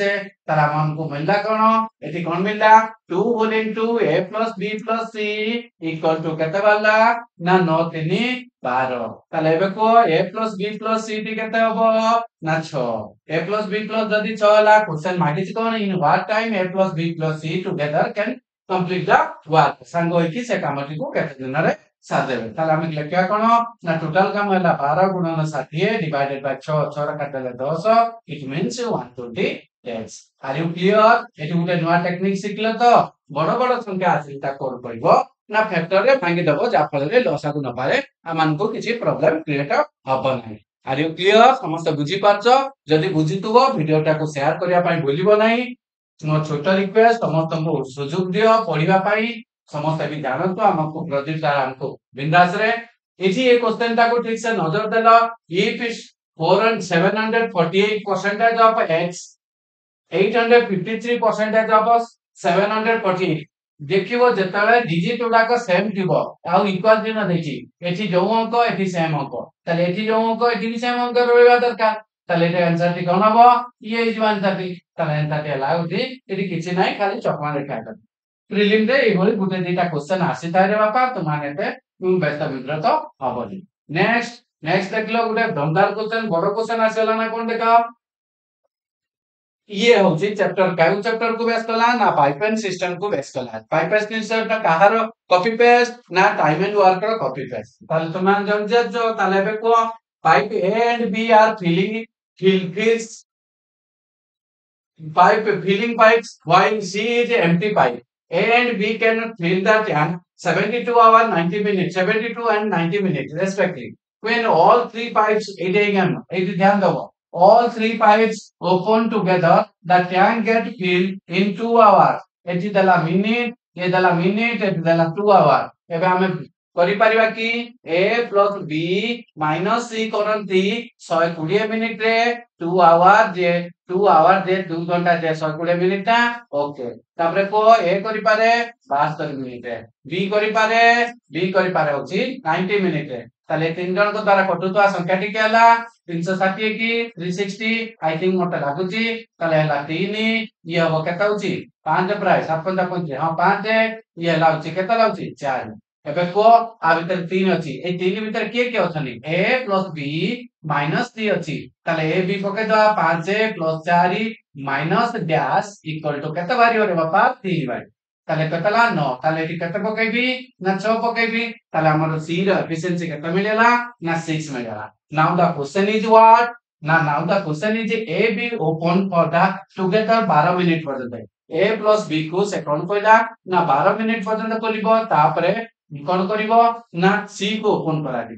तारा हमको मिलला कोन एठी कोन मिलला 2 whole into a + b + c equal to केते वाला ना 9 3 12 ताले एबे को a + b + c टी केते हबो ना 6 a + b + जदी 6 ला क्वेश्चन मागिछ कोन in what time a + b + c together can complete the work संग होई कि से कामटी को केते दिन रे साथ देबे ताले हम लिखिया कोन ना टोटल काम होला 12 गुणन 60 डिवाइडेड बाय 6 6 रा काटले 10 it means 120 days are you clear एटी गुटे नवा टेक्निक सिखले तो बड़ बड़ संख्या आसिता कोन पड़िबो ना फैक्टर रे भांगी दबो जा फल रे लॉस आगु न पारे आमान को किछि प्रॉब्लम क्रिएट हबो नै आर यू क्लियर समस्त बुझी पाछो जदी बुझितुबो वीडियोटा को शेयर करिया पई भूलिबो नै मो छोटा रिक्वेस्ट समस्त को सुযোগ दियो पढिबा पई समस्त भी जानतो हमको प्रदीप सर हमको बिंदास रे इसी एक क्वेश्चन ता को ठीक से नजर देलो इफ 748% ऑफ x 853% of 748 देखिबो जेतेबेले डिजिट गुडाक सेम थिबो आउ इक्वल चिन्ह देछि एठी जो अंक एठी सेम अंक ताले एठी जो अंक एठी भी सेम अंक रहबा दरकार ताले एटा आंसर टी कोन हबो ये इज आंसर टी ताले आंसर टी हला उठी एठी किछि नाही खाली चकमा रेखा कर प्रिलिम रे एभଳି गुटे दिटा क्वेश्चन आसी थाए रे बापा तुमाने ते व्यस्त विब्रत हबनी नेक्स्ट देखलो गुटे दमदार क्वेश्चन बड़ क्वेश्चन आसेला ना कोन देखा ये होची चैप्टर काउ चैप्टर को बेस कला ना पाइपलाइन सिस्टम को बेस कला पाइपलाइन सिस्टम ता कहार कॉपी पेस्ट ना टाइम एंड वर्क रो कॉपी पेस्ट ताले तुमान जो ताले बे को pipe A and B are fills pipe filling pipes while C is empty pipe. A and B can fill the tank 72 hours 90 minutes 72 and 90 minutes respectively. When all three pipes 8 am ध्यान दो all three pipes open together the tank get filled in 2 hours. एठी दला minute ये दला minute एठी दला 2 hours. एबे हमें करि परिबा कि A plus B minus C करंती 120 minute रे 2 hours जे 2 hours जे 2 घंटा जे 120 मिनिट ना ओके तापरे को A करि पारे 72 मिनिट रे B करि पारे होची 90 मिनिट रे ताले तीन जन को द्वारा कटुतवा संख्या टी केला 360 की 360 आई थिंक मते लागुची ताले हला 3 ये हबो केता होची 5 प्राय 755 हां 5 ये लाउची केता लाउची 4 एबे को आ भीतर 3 अछि ए 3 भीतर के अछनी A plus B minus 3 अछि ताले A B पके दवा 5 plus 4 minus dash equal to केता बारी होरे बापा 3 बारी ताले केतला 9 ताले एटी केता पकेबी ना 6 पकेबी ताले हमर C रो एफिशिएंसी केता मिलेला ना 6 मिलेला now the question is what now the question is A B open for the together 12 minute पर्यंत A plus B को से कोन कोइला ना 12 मिनिट पर्यंत कोलिबो तापरे कोन करिवो ना C को ओपन करा दी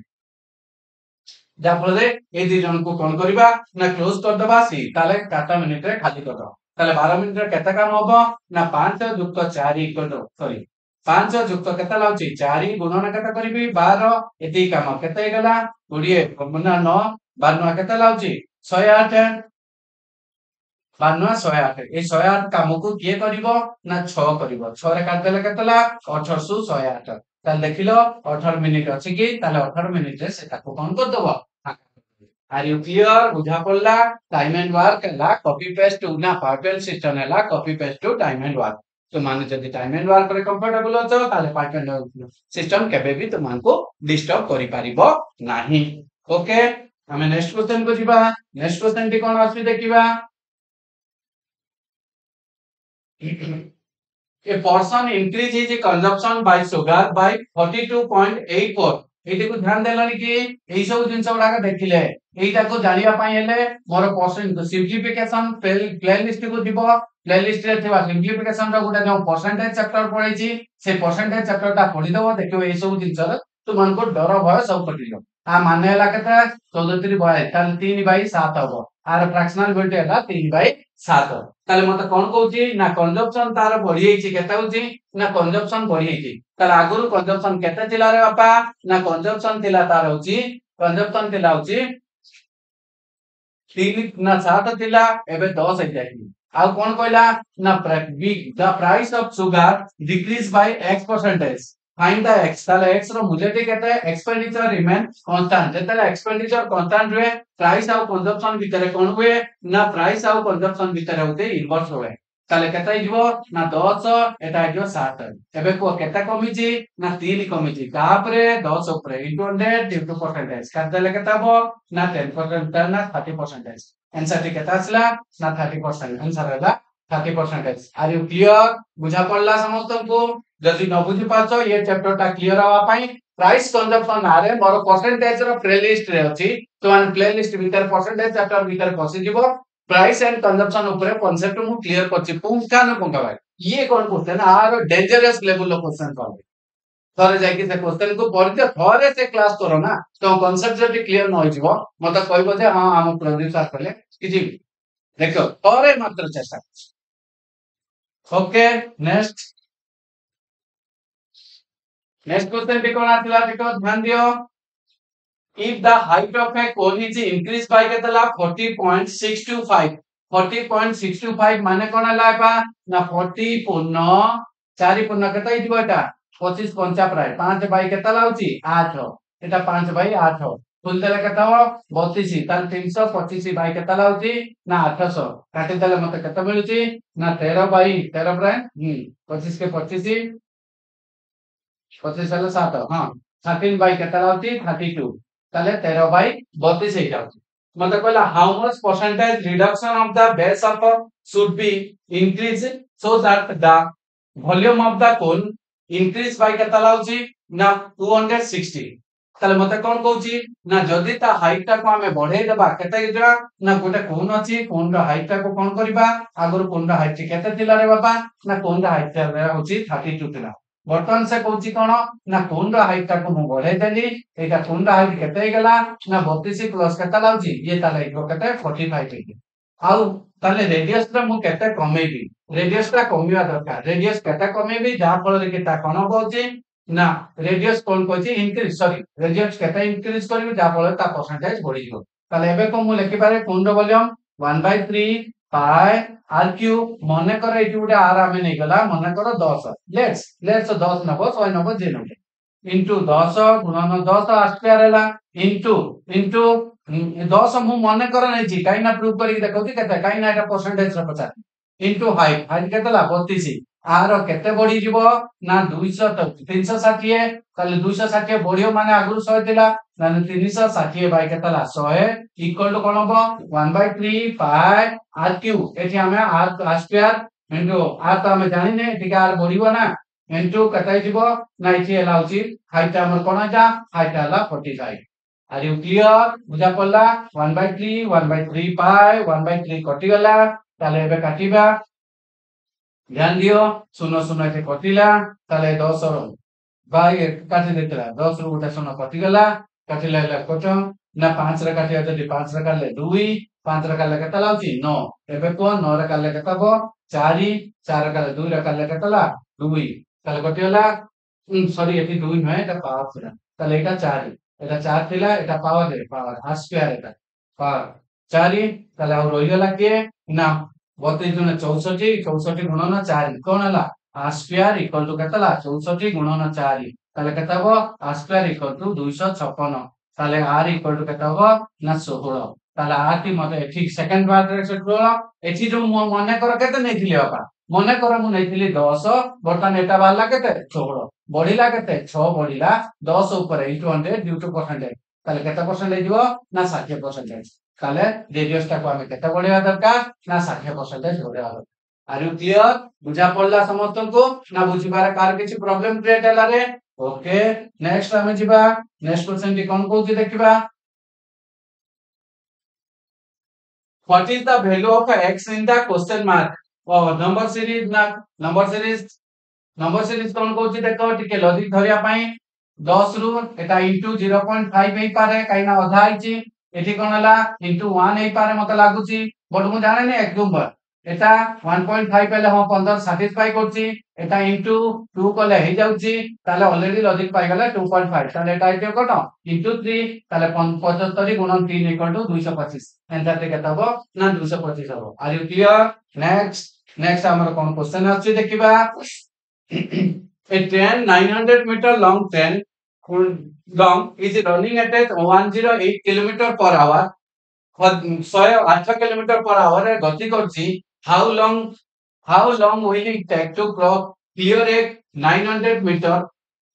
जा फले ए दी जन को कोन करिबा ना क्लोज कर दबा C ताले काटा मिनिट रे खाली कर दो ताले 12 मिनिट रे केता काम होबो ना 5 युक्त 4 इक्वल टू सॉरी 5 युक्त केता लाउची 4 गुणन केता करिबी 12 एती काम केता हेगला 20 गुणन 9 12 केता लाउची 108 12 108 ए 108 काम को किए करिवो ना 6 करिवो 6 रे काट देले केतला 1800 108 ताल देखिलो 18 मिनिट अछि कि ताले 18 मिनिट रे से ताको कोन कर दबो आर यू क्लियर बुझा पड़ला टाइम एंड वर्क ला कॉपी पेस्ट टू ना पाइपलाइन सिस्टम ला कॉपी पेस्ट टू टाइम एंड वर्क तो माने जदी टाइम एंड वर्क रे कंफर्टेबल अछो ताले पाइपलाइन सिस्टम केबे भी तुमान को डिस्टर्ब करि पारिबो नाही ओके हमें नेक्स्ट क्वेश्चन को जिबा नेक्स्ट क्वेश्चन टी कोन आसी देखिबा A person increase his consumption by sugar by 42.84 eighty को ध्यान देलानी कि एई सब जिंस गुडा का देखिले एईटा को जानिया पई हेले मोर परसेंट सिंपलीफिकेशन प्लेलिस्ट को दिबो प्लेलिस्ट रे थिबा सिंपलीफिकेशन रो गुडा जो परसेंटेज चैप्टर पढैछि से परसेंटेज चैप्टर ता पढि दबो देखियो एई सब जिंस तो मन को डर भय सब कटिलो आ माने हला केता 14 भय ताल 3/7 हबो आर फ्रैक्शनल वैल्यू हला 3/7 ताले मते कोन कहउची ना कंजम्पशन तार बढ़ी आइछि केता होची ना कंजम्पशन बढ़ी आइछि तार आगुरु कंजम्पशन केता थिला रे बापा ना कंजम्पशन थिला तार होची कंजम्पशन थिला होची 3 ना 7 थिला एबे 10 आइ जाई आ कोन कहला ना the price of sugar decrease by x%. Find the x ताले x रो मूल्य टे कहते हैं एक्सपेंडिचर रिमेन कांस्टेंट जेतले एक्सपेंडिचर कांस्टेंट हुए प्राइस आउ कंजम्पशन भीतर कोन हुए ना प्राइस आउ कंजम्पशन भीतर होते इन्वर्स हुए ताले केता हिजबो ना 10 एटा हिजबो 7 एबे को केता कमिची ना 3 कमिची तापरे 10 ऊपर इनटू 100 ड्यू टू परसेंटेज करदेले केता हो ना 10% ना 30% आंसर टे केता आसला ना 30% आंसर हला 30%. आर यू क्लियर बुझा पड़ला समस्त को जदि न बुझी पाछो ये चैप्टर टा क्लियर हवा पई प्राइस कंजम्पशन आरे मोर परसेंटेज रो प्लेलिस्ट रे अछि तो अन प्लेलिस्ट भीतर परसेंटेज चैप्टर भीतर पसि जिवो प्राइस एंड कंजम्पशन ऊपर कांसेप्ट मु क्लियर करछि पुंखा न पुंखा भाई ये कोन क्वेश्चन आरो डेंजरस लेवल लो क्वेश्चन पाबे थरे जाय कि से क्वेश्चन को पढ़ते थरे से क्लास करो ना तो कांसेप्ट जदि क्लियर न होई जिवो मते कहबो जे हां हम प्रोड्यूसर करले किछि देखो थरे मात्र चेष्टा ओके नेक्स्ट क्वेश्चन पे कोन आथिला देखो ध्यान दियो if the height of a cone is increased by केतला 40.625 40.625 माने कोन लाबा ना 40 पूर्ण 4 पूर्ण केते हिजो एटा 25 पंचा प्राय 5 बाई केते लाउची 8 एटा 5 बाई 8 फुल देले केते हो 32 ताल 325 बाई केते लाउची ना 800 काटी देले मते केते मिलुची ना 13 बाई 13 प्राय 25 के 25 25 हेले 7 हां 13 बाई केते लाउची 32 ताले 13 बाई 32 हे जाउची मतलब कहला how much percentage reduction of the base of should be increased so that the volume of the cone increase by केते लाउची ना 260 ताले मते कोन कहूची ना जदी ता हाइट ता को हमें बढ़े देबा केते हिजो ना गोटे कोन अछि कोन रो हाइट ता को कोन करबा आगुर कोन रो हाइट केते थिला रे बाबा ना कोन रो हाइट ता होची 32 थिला बर्तमान से कहूची कोन ना कोन रो हाइट ता को मु बढ़े देली एटा कोन रो हाइट केते गेला ना 32 प्लस केते लाउची ये ताले केते 45 हे आउ ताले रेडियस ता मु केते कमेबी रेडियस ता कमिया दरकार रेडियस केते कमेबी जा फल रे केता कोन कहूची ना रेडियस कोन कहूची इंक्रीज सॉरी रेडियस केते इंक्रीज करबी जा फल ता परसेंटेज बढ़ी जो ताले एबे को मु लिखि पारे कोन rho volume 1/3 pi are cube मने कर एटी उडे आर आमे नै गला मने कर 10 let's 10 Nebo 100 Nebo J Nebo into 10 गुणन 10 आस्क्वायर हैला इनटू 10 मु मने कर नै जी काई ना प्रूव करी देखौती केते काई ना एटा परसेंटेज रे पचा इनटू हाइट हाइट केतेला 32 आर केते बढ़ी जीवो ना 200 तक 360 ताले 260 बढ़ियो माने आगुर 100 दिला माने 360 बाय केतेला 100 इक्वल टू कोन हो 1/3 पाई आर क्यूब एठी हमें आर स्क्वायर इनटू आर तो हमें जानि ने एठी आर बढ़िबो ना इनटू केते जीवो ना एठी एला होची हाइट हमर कोन जा हाइट हला 45 आर यू क्लियर बुझा पड़ला 1/3 1/3 पाई 1/3 कटि गला ताले एबे काटिबा ध्यान दियो शून्य शून्य से कटिला ताले 10 बाई काटि देतला 10 रु गोटे शून्य कटि गला काटिला ले कट ना 5 रे काटिया जदि 5 रे काले 2 5 रे काले केता लाउची 9 एबे को 9 रे काले केता बो 4 4 रे काले 2 रे काले केतला 2 ताले कटिला सॉरी एटी 2 नय एटा पावर पुरा ताले एटा 4 एटा 4 थिला एटा पावर आ स्क्वायर एटा पावर 4 ताले आ रहि गला के ना 32 गुणा 64 64 गुणन 4 कोन हला आ स्क्वायर इक्वल टू केतला 64 गुणन 4 ताले केता हो आ स्क्वायर इक्वल टू 256 ताले r इक्वल टू केता हो ना 16 ताले r टी मते ठीक सेकंड पार्ट रे 16 एठी जो मने कर केते नै थिले बापा मने कर मु नै थिली 10 बर्तन एटा बाला केते 16 बढ़िला केते 6 बढ़िला 10 ऊपर 800 ड्यू टू परसेंटेज ताले केता परसेंटेज दिबो ना 60% ताले रेडियस ता को हमें केते बढ़िया दरकार ना 60% बढ़िया आर यू क्लियर बुझा पड़ला समस्त को ना बुझी बारे कार किछि प्रॉब्लम क्रिएट होला रे ओके नेक्स्ट हमें जिबा नेक्स्ट क्वेश्चन टी कोन कोछि देखिबा what is the value of x in the question mark और नंबर सीरीज कोन कोछि देखो टिके लॉजिक धरिया पई 10 रु एटा इनटू 0.5 हे पारे काइना आधा आइची एठी कोन हला इनटू 1 हे पारे मते लागुची बट मु जाने ने एकदम बर एटा 1.5 पहले हम 15 सैटिस्फाई करची एटा इनटू 2 कले हे जाउची ताले ऑलरेडी लॉजिक पाई गला 2.5 ताले एटा इते कट इनटू 3 ताले 75 गुणन 3 इक्वल टू 225 आंसर ते केता हो ना 225 हो आर यू क्लियर नेक्स्ट हमर कोन क्वेश्चन अछि देखिबा a train 900 meter long train is running at 108 kilometer per hour for 108 kilometer per hour रे गति करछि how long will it take to clear a 900 meter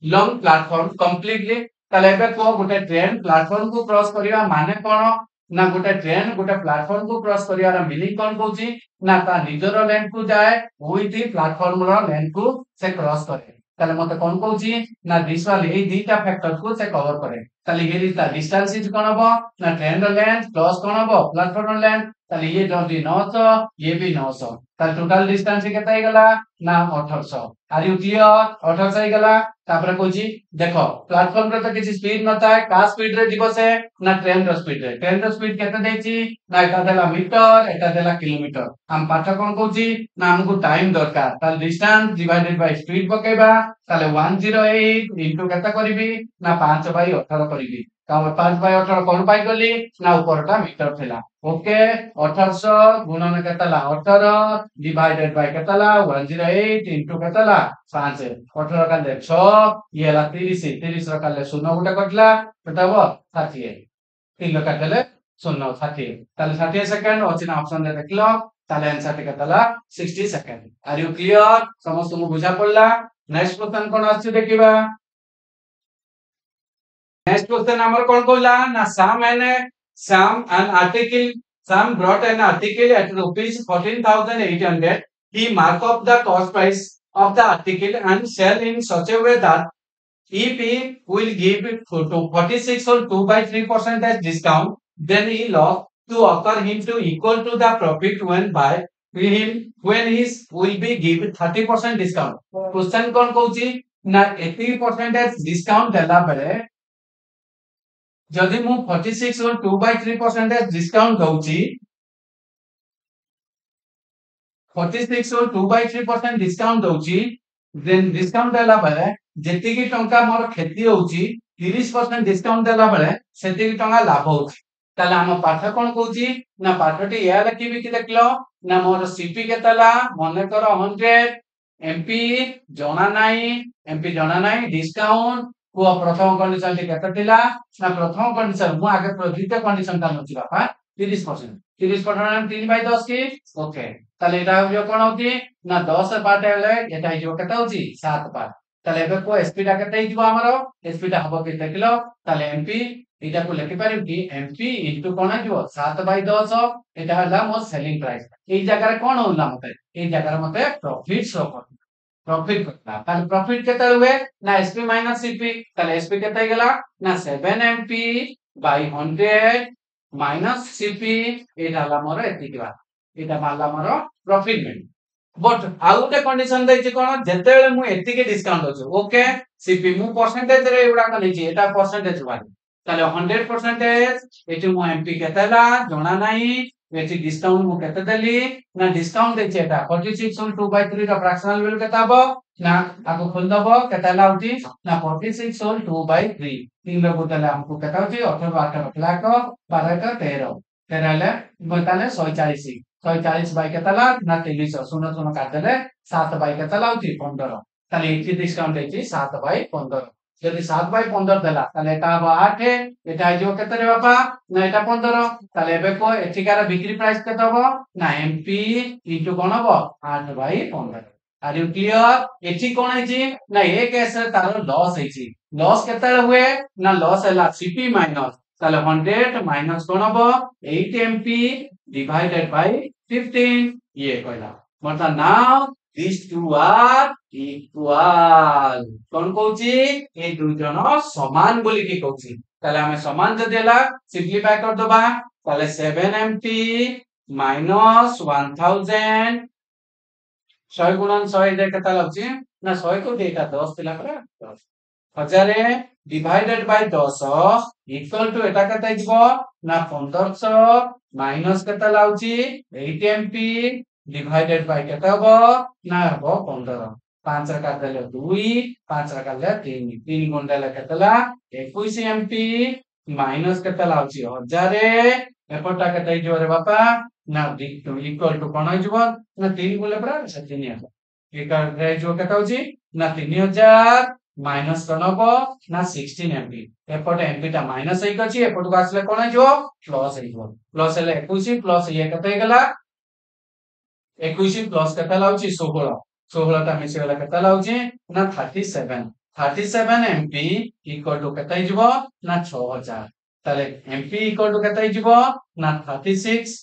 long platform completely ताले एबे को गोटे ट्रेन प्लेटफॉर्म को क्रॉस करिया माने कोन ना गोटे ट्रेन गोटे प्लेटफॉर्म को क्रॉस करिया रा मीनिंग कोन कहूची ना ता निजर लेन को जाए विथ प्लेटफॉर्म रो लेन को से क्रॉस करे ताले मते कोन कहूची ना दिस वाले ए दीटा फैक्टर को से कवर करे ताले ये दिस डिस्टेंस इज कोन हबो ना ट्रेन रो लेंथ प्लस कोन हबो प्लेटफॉर्म रो लेंथ ताले ये जोंडी 900 ये भी 900 ताले टोटल डिस्टेंस केते हे गला ना 1800 आर यू क्लियर 1800 हे गला तापर कहूची देखो प्लेटफॉर्म रे तो किछि स्पीड नता है का स्पीड रे जीवो से ना ट्रेन रो स्पीड केते देछि ना एटा देला मीटर एटा देला किलोमीटर हम पाठ कोन कहूची ना हमकु टाइम दरकार ताले डिस्टेंस डिवाइडेड बाय स्पीड पकेबा ताले 108 इनटू केते करबी ना 5/18 करबी का 5/18 कोन पाई गली ना ऊपरटा मीटर थिला ओके 1800 गुणन केतला 18 डिवाइडेड बाय केतला 108 इनटू केतला 5 18 काले 6 ये हला 30 30 ର କାଲେ 0 ଗୋଟେ କଟିଲା କେତେ ହବ 60 3 ର କାଟିଲେ 0 60 ତାହେଲେ 60 ସେକେଣ୍ଡ ଅଛି ନା ଅପସନ ରେ ଦେଖିଲ ତାହେଲେ आंसर ଟି କେତେ ହେଲା 60 ସେକେଣ୍ଡ आर यू क्लियर ସମସ୍ତଙ୍କୁ ବୁଝା ପଡିଲା नेक्स्ट क्वेश्चन कोन आछि देखिबा नेक्स्ट क्वेश्चन हमर कोन कहला ना Sam an article Sam brought an article at rupees 14,800 he mark up the cost price of the article and sell in such a way that if he will give it to 46 or 2 by 3% as discount then he loss to occur him to equal to the profit when buy him when his will be give 30% discount question कोन कहूची ना 80% discount देला बेले जदि मु 46 और 2 by 3% discount दउची 46 और 2 by 3% discount दउची then discount देला बेले जेति की टंका मोर खेती होउची 30% डिस्काउंट देला बेले सेति की टंका लाभ होउची ताले हम पाठ कोन कहूची ना पाठटी या लिखिबी कि देखलो ना मोर सीपी केतला मने कर 100 एमपी जणा नाही डिस्काउंट को प्रथम कंडीशन टी केते थिला ना प्रथम कंडीशन मु आगे द्वितीय कंडीशन ता नछि बापा 30% 30% 3 बाय 10 की ओके ताले एटा हो कोन होती ना 10 पार्ट हेले एटा जो केते होची 7 पार्ट ताले एबे को एसपी टा केते हिजो हमरो एसपी टा हबो कि देखलो ताले एमपी एटा को लिखि पारिम कि एमपी इनटू कोन हिजो 7 बाय 10 एटा हला मो सेलिंग प्राइस ए जगह रे कोन होला मते ए जगह रे मते प्रॉफिट शो कर प्रॉफिट करता ताले प्रॉफिट केते हुए ना एसपी माइनस सीपी ताले एसपी केते गेला ना 7 एमपी बाय 100 माइनस सीपी एटा ला मोर एतिकी बा एटा माला मोर प्रॉफिट में बट आउटे कंडीशन दैछि कोन जेतेले मु एतिकी डिस्काउंट होछ ओके सीपी मु परसेंटेज रे उडा कनेछि एटा परसेंटेज बारी ताले 100% एटी मु एमपी केतेला जणा नाही एटी डिस्काउंट मु केते देली ना डिस्काउंट देछि एटा 46 on 2 by 3 का फ्रैक्शनल वैल्यू केता हबो ना आको खोल दबो केतेला होती ना 46 on 2 by 3 3 रो बोतले हमको केता होती 18 8 लाख 12 का 13 13 ले बोतले 140 बाय केतेला ना 300 सुनो सुनो काट देले 7 बाय केतेला होती 15 ताले एटी डिस्काउंट देछि 7 बाय 15 যদি 7 বাই 15 দেলা তাহলে এটা হবে 8 এটা আইজো কত রে বাপা না এটা 15 তাহলে এবে কো এঠিকার বিক্রি প্রাইস কত হবে না এমপি ইনটু কোন হবে 8 বাই 15 আর ইউ ক্লিয়ার এটি কোন আইছি না এ কেসে তার লস আইছি লস কত हुए না লস হলা সিপি মাইনাস তাহলে 100 মাইনাস কোন হবে 8 এমপি ডিভাইডেড বাই 15 ইয়ে কইলা मतलब now these two are equal কোন কউছি এই দুই জন সমান বলি কি কউছি তাহলে আমি সমান যদি এলা সিম্পলিফাই কর দবা তাহলে 7mp minus 1000 100 গুণন 100 দে কেতা লাগছি না 100 को देटा 10 দিলা পরে 1000 ডিভাইডেড বাই 10 ইকুয়াল টু এটা কেতা দিব না 1500 মাইনাস কেতা লাউছি 8mp डिवाइडेड बाय केता हबो ना हबो 15 5 रा काट देले 2 5 रा काटले 3 3 गुण देले केतला 21 एमपी माइनस केतला होची 1000 एपटा केतै जो रे बापा ना इक्वल टू कोन आइजबो ना 3 बोले परा से 3 आबो एका रे जो केता होची ना 3000 माइनस कोन हबो ना 16 एमपी एपटा एमपी ता माइनस होई गछि एपटु आसले कोन आइजो प्लस आइजो प्लस हेले 21 प्लस ये केतै गेला 21 प्लस केता लाउची 16 16 ता मिसे वाला केता लाउची ना 37 एमपी इक्वल टू केता हिजबो ना 6000 ताले एमपी इक्वल टू केता हिजबो ना 36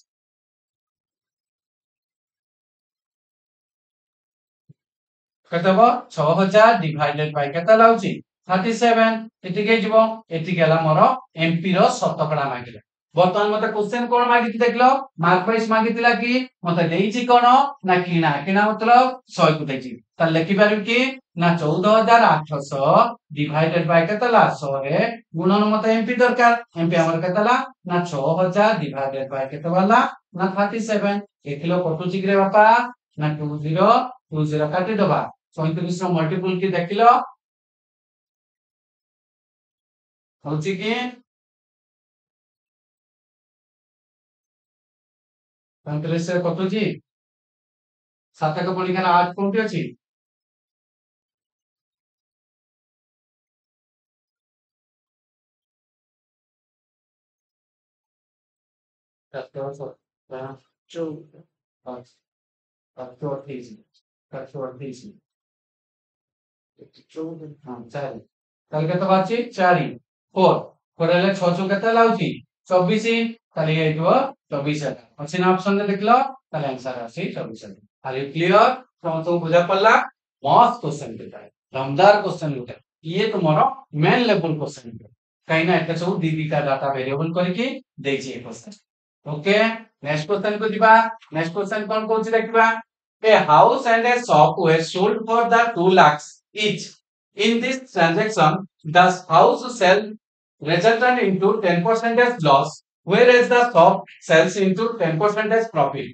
केतबो 6000 डिवाइडेड बाय केता लाउची 37 एति के हिजबो एति गेला मोर एमपी रो शतकड़ा मागिले बर्तमान मते क्वेश्चन कोन मागिति देखलो मार्क प्राइस मागितिला कि मते देइछि कोन ना किना किना मतलब 100 को देइछि त लिखि पारिम कि ना 14800 डिवाइडेड बाय केतला 100 गुणन मते एमपी दरकार एमपी हमर केतला ना 6000 डिवाइडेड बाय केतवाला ना 37 एथिलो कटुछि रे बापा ना 20 काटि दबा 37 रो मल्टीपल कि देखिलो होछि कि 35 से कटुछि 7 को परीक्षार 8 कोनटी अछि তাহলে কত পাচ্ছি 4 4 4 হলে 6 চৌক কেতে লাগুছি 24 তাহলে এই হইব 24 ଅଛି না অপশন ରେ ଦେଖିଲ ତାହେଲେ आंसर ଅଛି 24 আর यू क्लियर ସମସ୍ତଙ୍କୁ ବୁଝା ପଡିଲା मस्त क्वेश्चन देता है दमदार क्वेश्चन होता है ये तुम्हारा मेन लेवल क्वेश्चन है कहीं ना एटा सब दी का डाटा वेरिएबल करके देछि ए क्वेश्चन ओके नेक्स्ट क्वेश्चन को दिबा नेक्स्ट क्वेश्चन कोन कोछि देखिबा a house and A shop were sold for the 2 lakhs each in this transaction the house sell resulted into 10% loss whereas the shop sells into 10% profit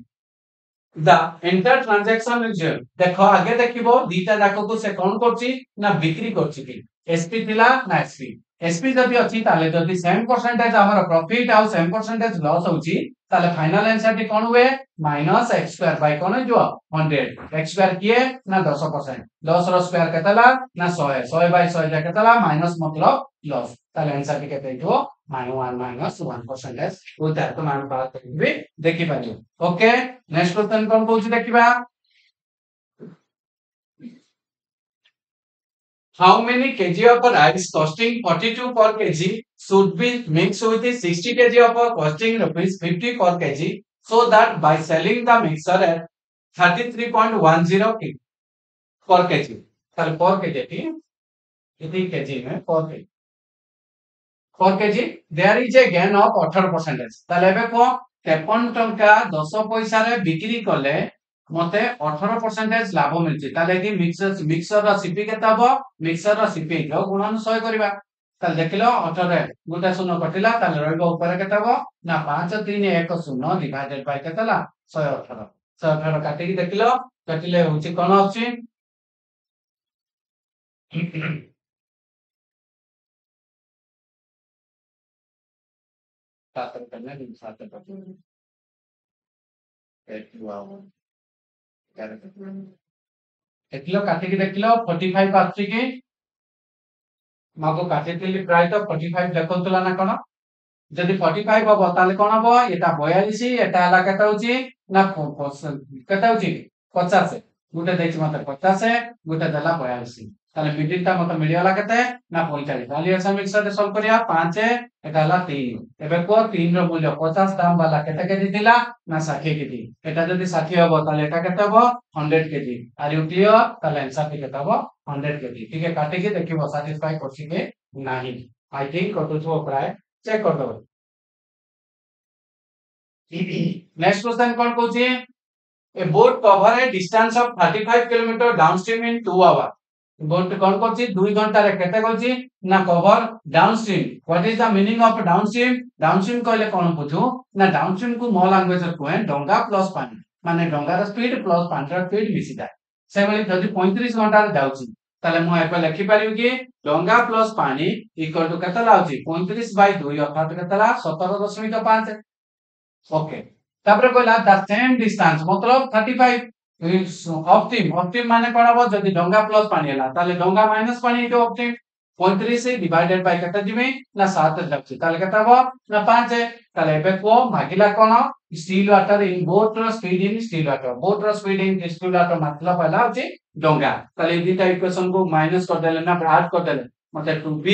the entire transaction is देखो आगे देखिबो दीटा जाको को से कोन करछि ना बिक्री करछि कि एसपी थिला ना एसपी एसपी जदि अछि ताले जदि सेम परसेंटेज हमर प्रॉफिट आउ सेम परसेंटेज लॉस होछि ताले फाइनल आंसर टी कोन हुए माइनस x स्क्वायर बाय कोन जो 100 x स्क्वायर किए ना 10% 10 रो स्क्वायर केतला ना 100 100 बाय 100 जा केतला माइनस मतलब लॉस ताले आंसर टी केते जो -1% होता है तो मान बात भी देखि पाजो ओके नेक्स्ट क्वेश्चन कोन कहूछि देखिबा how many kg of rice costing 42 per kg should be mixed with 60 kg of costing rupees 50 per kg so that by selling the mixture at 33.10 per kg ताले per kg इति kg में per kg there is a gain of 18% ताले एबे को 53 टंका 10 पैसा रे बिक्री कले मते 18% लाभ मिलछि ताले कि मिक्सर रा सीपी केता हबो मिक्सर रा सीपी जो गुणन 100 करबा ताले देखिलो 18 गुटा शून्य कटिला ताले रहइबो ऊपर केता हबो ना 5310 डिवाइडेड बाय केतला 118 118 काटि कि देखिलो कटिले होछि कोन ऑप्शन सात करना दिन सात करना देखिलो काटि कि देखिलो 45 आछि कि माको काटितिली प्राय तो 45 देखौतला ना कोन जदि 45 हबो ताले कोन हबो एटा 42 एटा हला केता होची ना केता होची 50 गुटे देछि मते 50 गुटे देला 42 ताले मिडिल ता मते मिलियला केते ना 45 ताले एसा मिक्सर रे सॉल्व करिया 5 एटा हला 3 एबे को 3 रो मूल्य 50 दाम वाला केते केजी दिला ना 60 केजी एटा जदि 60 हबो ताले एटा केते हबो 100 केजी आर यू क्लियर ताले आंसर टी केते हबो 100 केजी ठीक है काटि के देखिबो सैटिस्फाई करछि के नाही आई थिंक कतो छो प्राय चेक कर दो नेक्स्ट क्वेश्चन कोन कहूची a boat cover a distance of 35 kilometre downstream in 2 hour boat कोन करची 2 घंटा रे केते करची ना cover downstream what is the meaning of downstream downstream कहले कोन बुझू ना डाउनस्ट्रीम को मो लैंग्वेज रे कोहे डंगा प्लस पानी माने डंगा रो स्पीड प्लस पानी रो स्पीड मिसी जाय से भली जदी 35 घंटा रे जाउची ताले मो एपे लिखि परिउ कि डंगा प्लस पानी इक्वल टू केते लाउची 35/2 अर्थात केतेला 17.5 ओके तापर कहला द सेम डिस्टेंस मतलब 35 ऑप्टिम माने कोन हबो जदी डंगा प्लस पानी हला ताले डंगा माइनस पानी के ऑप्टिम 35 से डिवाइडेड बाय केते दिमे ना 7 लक्षि ताले केते हबो ना 5 ताले एबे को मागिला कोन स्टील वाटर इन बोट रो speed in still water boat रो स्पीड इन स्टील वाटर मतलब पहला होची डंगा ताले दीटा इक्वेशन को माइनस कर देले ना ऐड कर देले मतलब 2b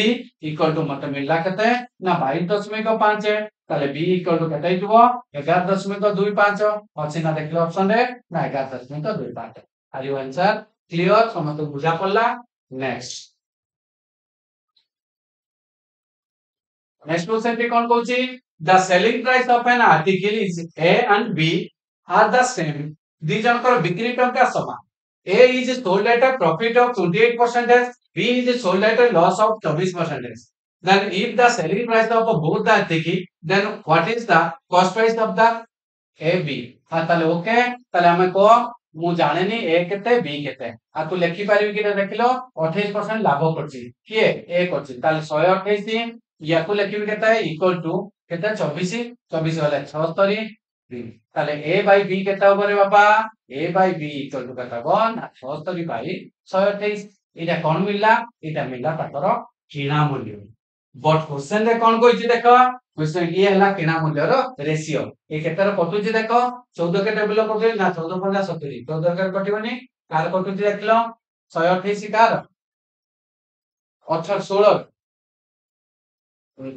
इक्वल टू मतलब मिलला केते ना 22.5 ताले b इक्वल टू केते हितबो 11.25 अछि ना देखलो ऑप्शन रे ना 11.25 आर यू आंसर क्लियर समस्त बुझा पड़ला नेक्स्ट नेक्स्ट क्वेश्चन पे कोन कहूची the selling price of an article is a and b are the same दी जनकर बिक्री टंका समान a is sold at a profit of 28% b is sold at a loss of 24% then if the selling price of both the article then what is the cost price of the a b हा ताले okay ताले हमें को मु जाने नी a केते b केते आकु लेखि पारिबी कि देखिलो 28% लाभ करछि किए a करछि ताले 128 याकु लेखिबी केते इक्वल टू केते 24 24 वाला 76 3 তাহলে a বাই b কেতে হবে রে বাবা a by b equal to কেতে হবে না 76 বাই 128 এটা কোন মিললা এটা মিললা তাকর কিଣା মূল্য বট क्वेश्चन रे कोन কইছি দেখো क्वेश्चन ये हला किଣା मूल्यर रेशियो ए केतर कटुची देखो 14 केते बिलो कटुची ना 14 पंजा 70 14 केते कटिबनी कार कटुची देखलो 128 कार 18 16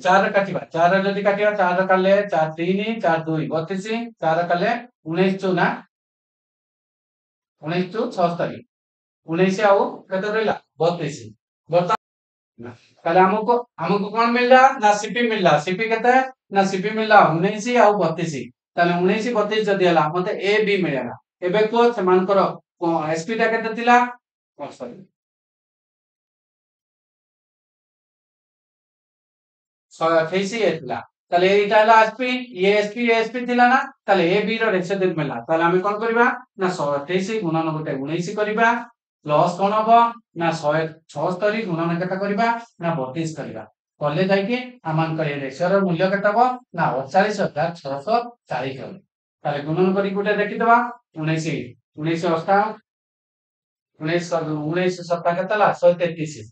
चार काटिबा चार जदि काटिबा चार काले 4 3 4 2 32 चार काले 19 चौ ना 19 चौ 76 19 आउ केते रहला 32 बता ना काले हमको हमको कोन मिलला ना सीपी मिलला सीपी केते ना सीपी मिलला 19 आउ 32 ताले 19 32 जदि हला मते ए बी मिलेला एबे को समान करो एसपी टा केते थिला सॉरी 128 एतला তাহলে এইটা হলো এসপি এসপি দিলা না তাহলে এ বি র রেশিও দিন মেলা তাহলে আমি কোন করিবা না 128 গুণন গোটে 19 করিবা প্লস কোন হবো না 176 গুণন কেটা করিবা না 32 করিবা করলে যাই কি আমান করে রেশিও র মূল্য কেটা হবো না 48640 হবে তাহলে গুণন করি গোটে দেখি দেবা 19 19 অষ্টা 19 সপ্তা কেতলা 133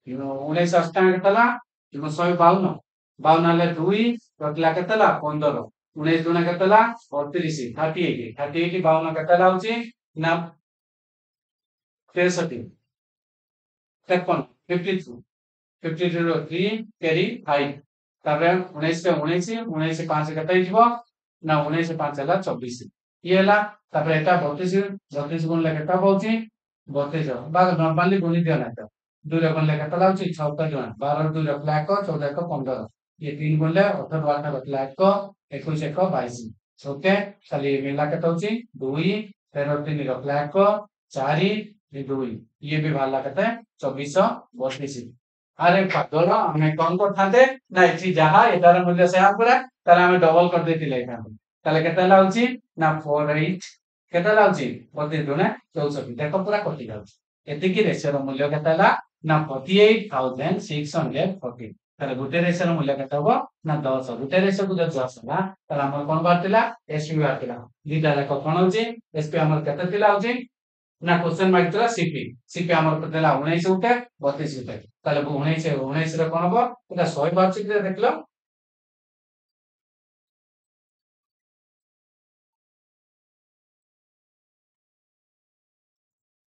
19 অষ্টা কেতলা 152 52 ହେଲେ 2 ରଖିଲା କେତେ ହେଲା 15 19 ଗୁଣା କେତେ ହେଲା 38 38 52 କେତେ ହେଲା ହଉଛି ନା 63 53 52 52 ର 3 carry 5 ତାପରେ 19 ରେ 19 19 5 କେତେ ହେଇଯିବ ନା 19 5 ହେଲା 24 ଇଏ ହେଲା ତାପରେ ଏଟା 32 ଗୁଣିଲେ କେତେ ହଉଛି 32 ବା ନର୍ମାଲି ଗୁଣି ଦିଅ ନା ତ 2 ରେ ଗୁଣିଲେ କେତେ ହଉଛି 76 ଜଣ 12 ର 2 ରଖିଲା 1 14 1 15 ये 3 गुणले 18 12 बतला 1 21 1 22 ओके खाली मिला केत होची 2 13 3 रखला 1 4 2 ये भी भाला केते 24 32 अरे पागल हमें कौन को थाते ना इथि जहा एदार मूल्य से पूरा ताला हमें डबल कर देतिले एटा ताले केते लाउची ना 48 केते लाउची 32 गुणे 64 देखो पूरा कटि जाउची एति की रेशियो रो मूल्य केते ला ना 48640 তাহলে গোটে রেশিওর মূল্য কত হবে না 10 গোটে রেশিও কো যদি 10 না তাহলে আমার কোন বারতিলা এসপি বারতিলা দুইটা লেখ কোন হচ্ছে এসপি আমার কত দিলা হচ্ছে না क्वेश्चन মাগতলা সিপি সিপি আমার কত দিলা 19 উঠে 32 উঠে তাহলে 19 রে কোন হবে এটা 100 বারছি কি দেখলো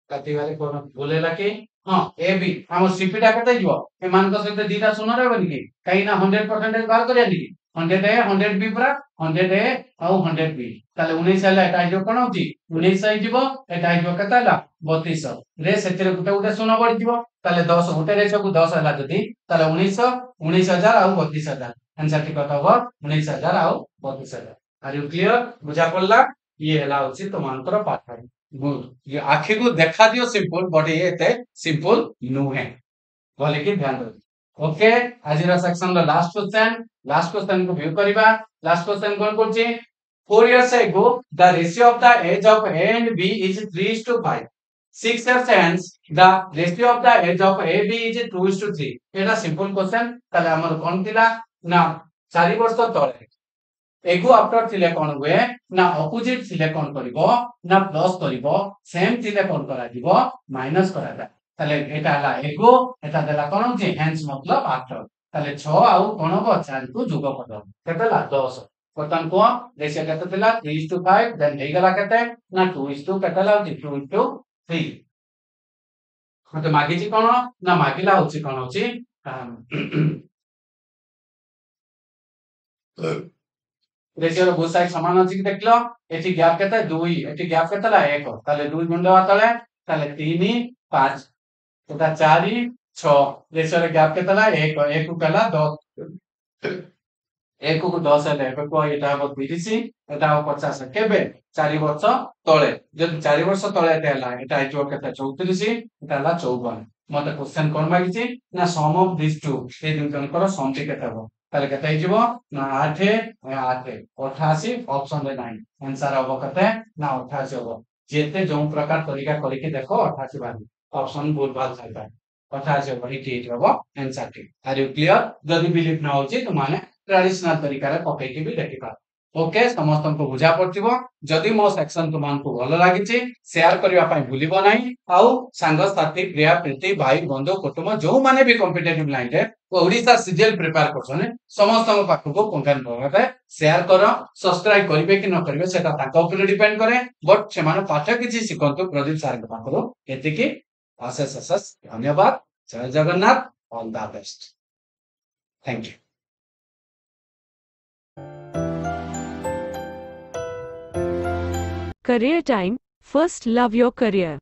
কাটি বারে কোন বলেলা কি हां ए बी हम सीपी टा कते जिवो ए मान को सहित दीटा शून्य रहबो नि काई ना 100% बार करिया नि 100 ए 100 बी पूरा 100 ए और 100 बी ताले 19 हला एटा जो कोन होती 19 आई जिवो एटा जो कता हला 32 रे सेतिरे गुटे गुटे शून्य पड़ी जिवो ताले 10 गुटे रेशो को 10 हला जदी ताले 19000 और 32000 आंसर ठीक कत हो 19000 और 32000 आर यू क्लियर बुझा पड़ला ये हला होची तमानकर पाठ गुड ये आखि को देखा दियो सिंपल बट ये ते सिंपल नुहे बोले कि ध्यान दो ओके आज रा सेक्शन रो लास्ट क्वेश्चन को व्यू करिबा लास्ट क्वेश्चन कोन करछि 4 years ago the ratio of the age of A and B is 3:5 6 years hence the ratio of the age of AB is 2:3 Etah simple question ताले हमर कोन थिला ना 4 वर्ष तळे एगो आफ्टर थिले कोन हुए ना अपोजिट थिले कोन करिवो ना प्लस करिवो सेम थिले कोन करा दिवो माइनस करा दा ताले एटा हला एगो एटा देला कोन जे हेंस मतलब आफ्टर ताले 6 आउ कोन हो 4 को जोग कर केतला 10 बर्तन को रेशियो केते थिला 3:5 देन हे गला केते ना 2:2 केतला 2:3 मते मागी छी कोन ना मागिला होची कोन होची रेशियो बोथ साइड समान अछि कि देखलो एठी गैप केते 2 एठी गैप केतेला 1 ताले 2 गुणले तळे ताले 3 5 एटा 4 6 रेशियो रे गैप केतेला 1 1 को कला 10 1 को 10 हेले को एटा हो 30 एटा हो 50 केबे 4 वर्ष तळे जदि 4 वर्ष तळे एटा एटा आइजो केते 34 एटा हला 54 मते क्वेश्चन कोन मागि छी ना सम ऑफ दिस टू ए दुई जणकर सम टी केते हो ताले केते हिजबो ना 8 8 88 ऑप्शन रे नाही आंसर हो केते ना 88 हो जेते जो प्रकार तरीका करिके देखो 88 बारी ऑप्शन बहुत भाग जाता 88 हो इटी हो answer T R you clear जदि बिलीव ना होची तो माने ट्रेडिशनल तरीका रे पके के भी देखि पा ओके समस्त को बुझा पड़थिबो जदि मो सेक्शन तुमान को भलो लागिछि शेयर करिवा पई भूलिबो नाही आउ सांग साथी प्रिया प्रीति भाई बंधु कुटुंब जो माने भी कॉम्पिटिटिव लाइन रे ओडिसा सीजीएल प्रिपेयर करछने समस्त को पाखु को पंकन भाबे शेयर करो सब्सक्राइब करिवे कि न करिवे सेटा ताका ऊपर डिपेंड करे बट से माने पाठ किछि सिखंतु प्रदीप सर के पाखरो एतिकी अशेष अशेष धन्यवाद जय Jagannath all the best thank you Career time. First love your career.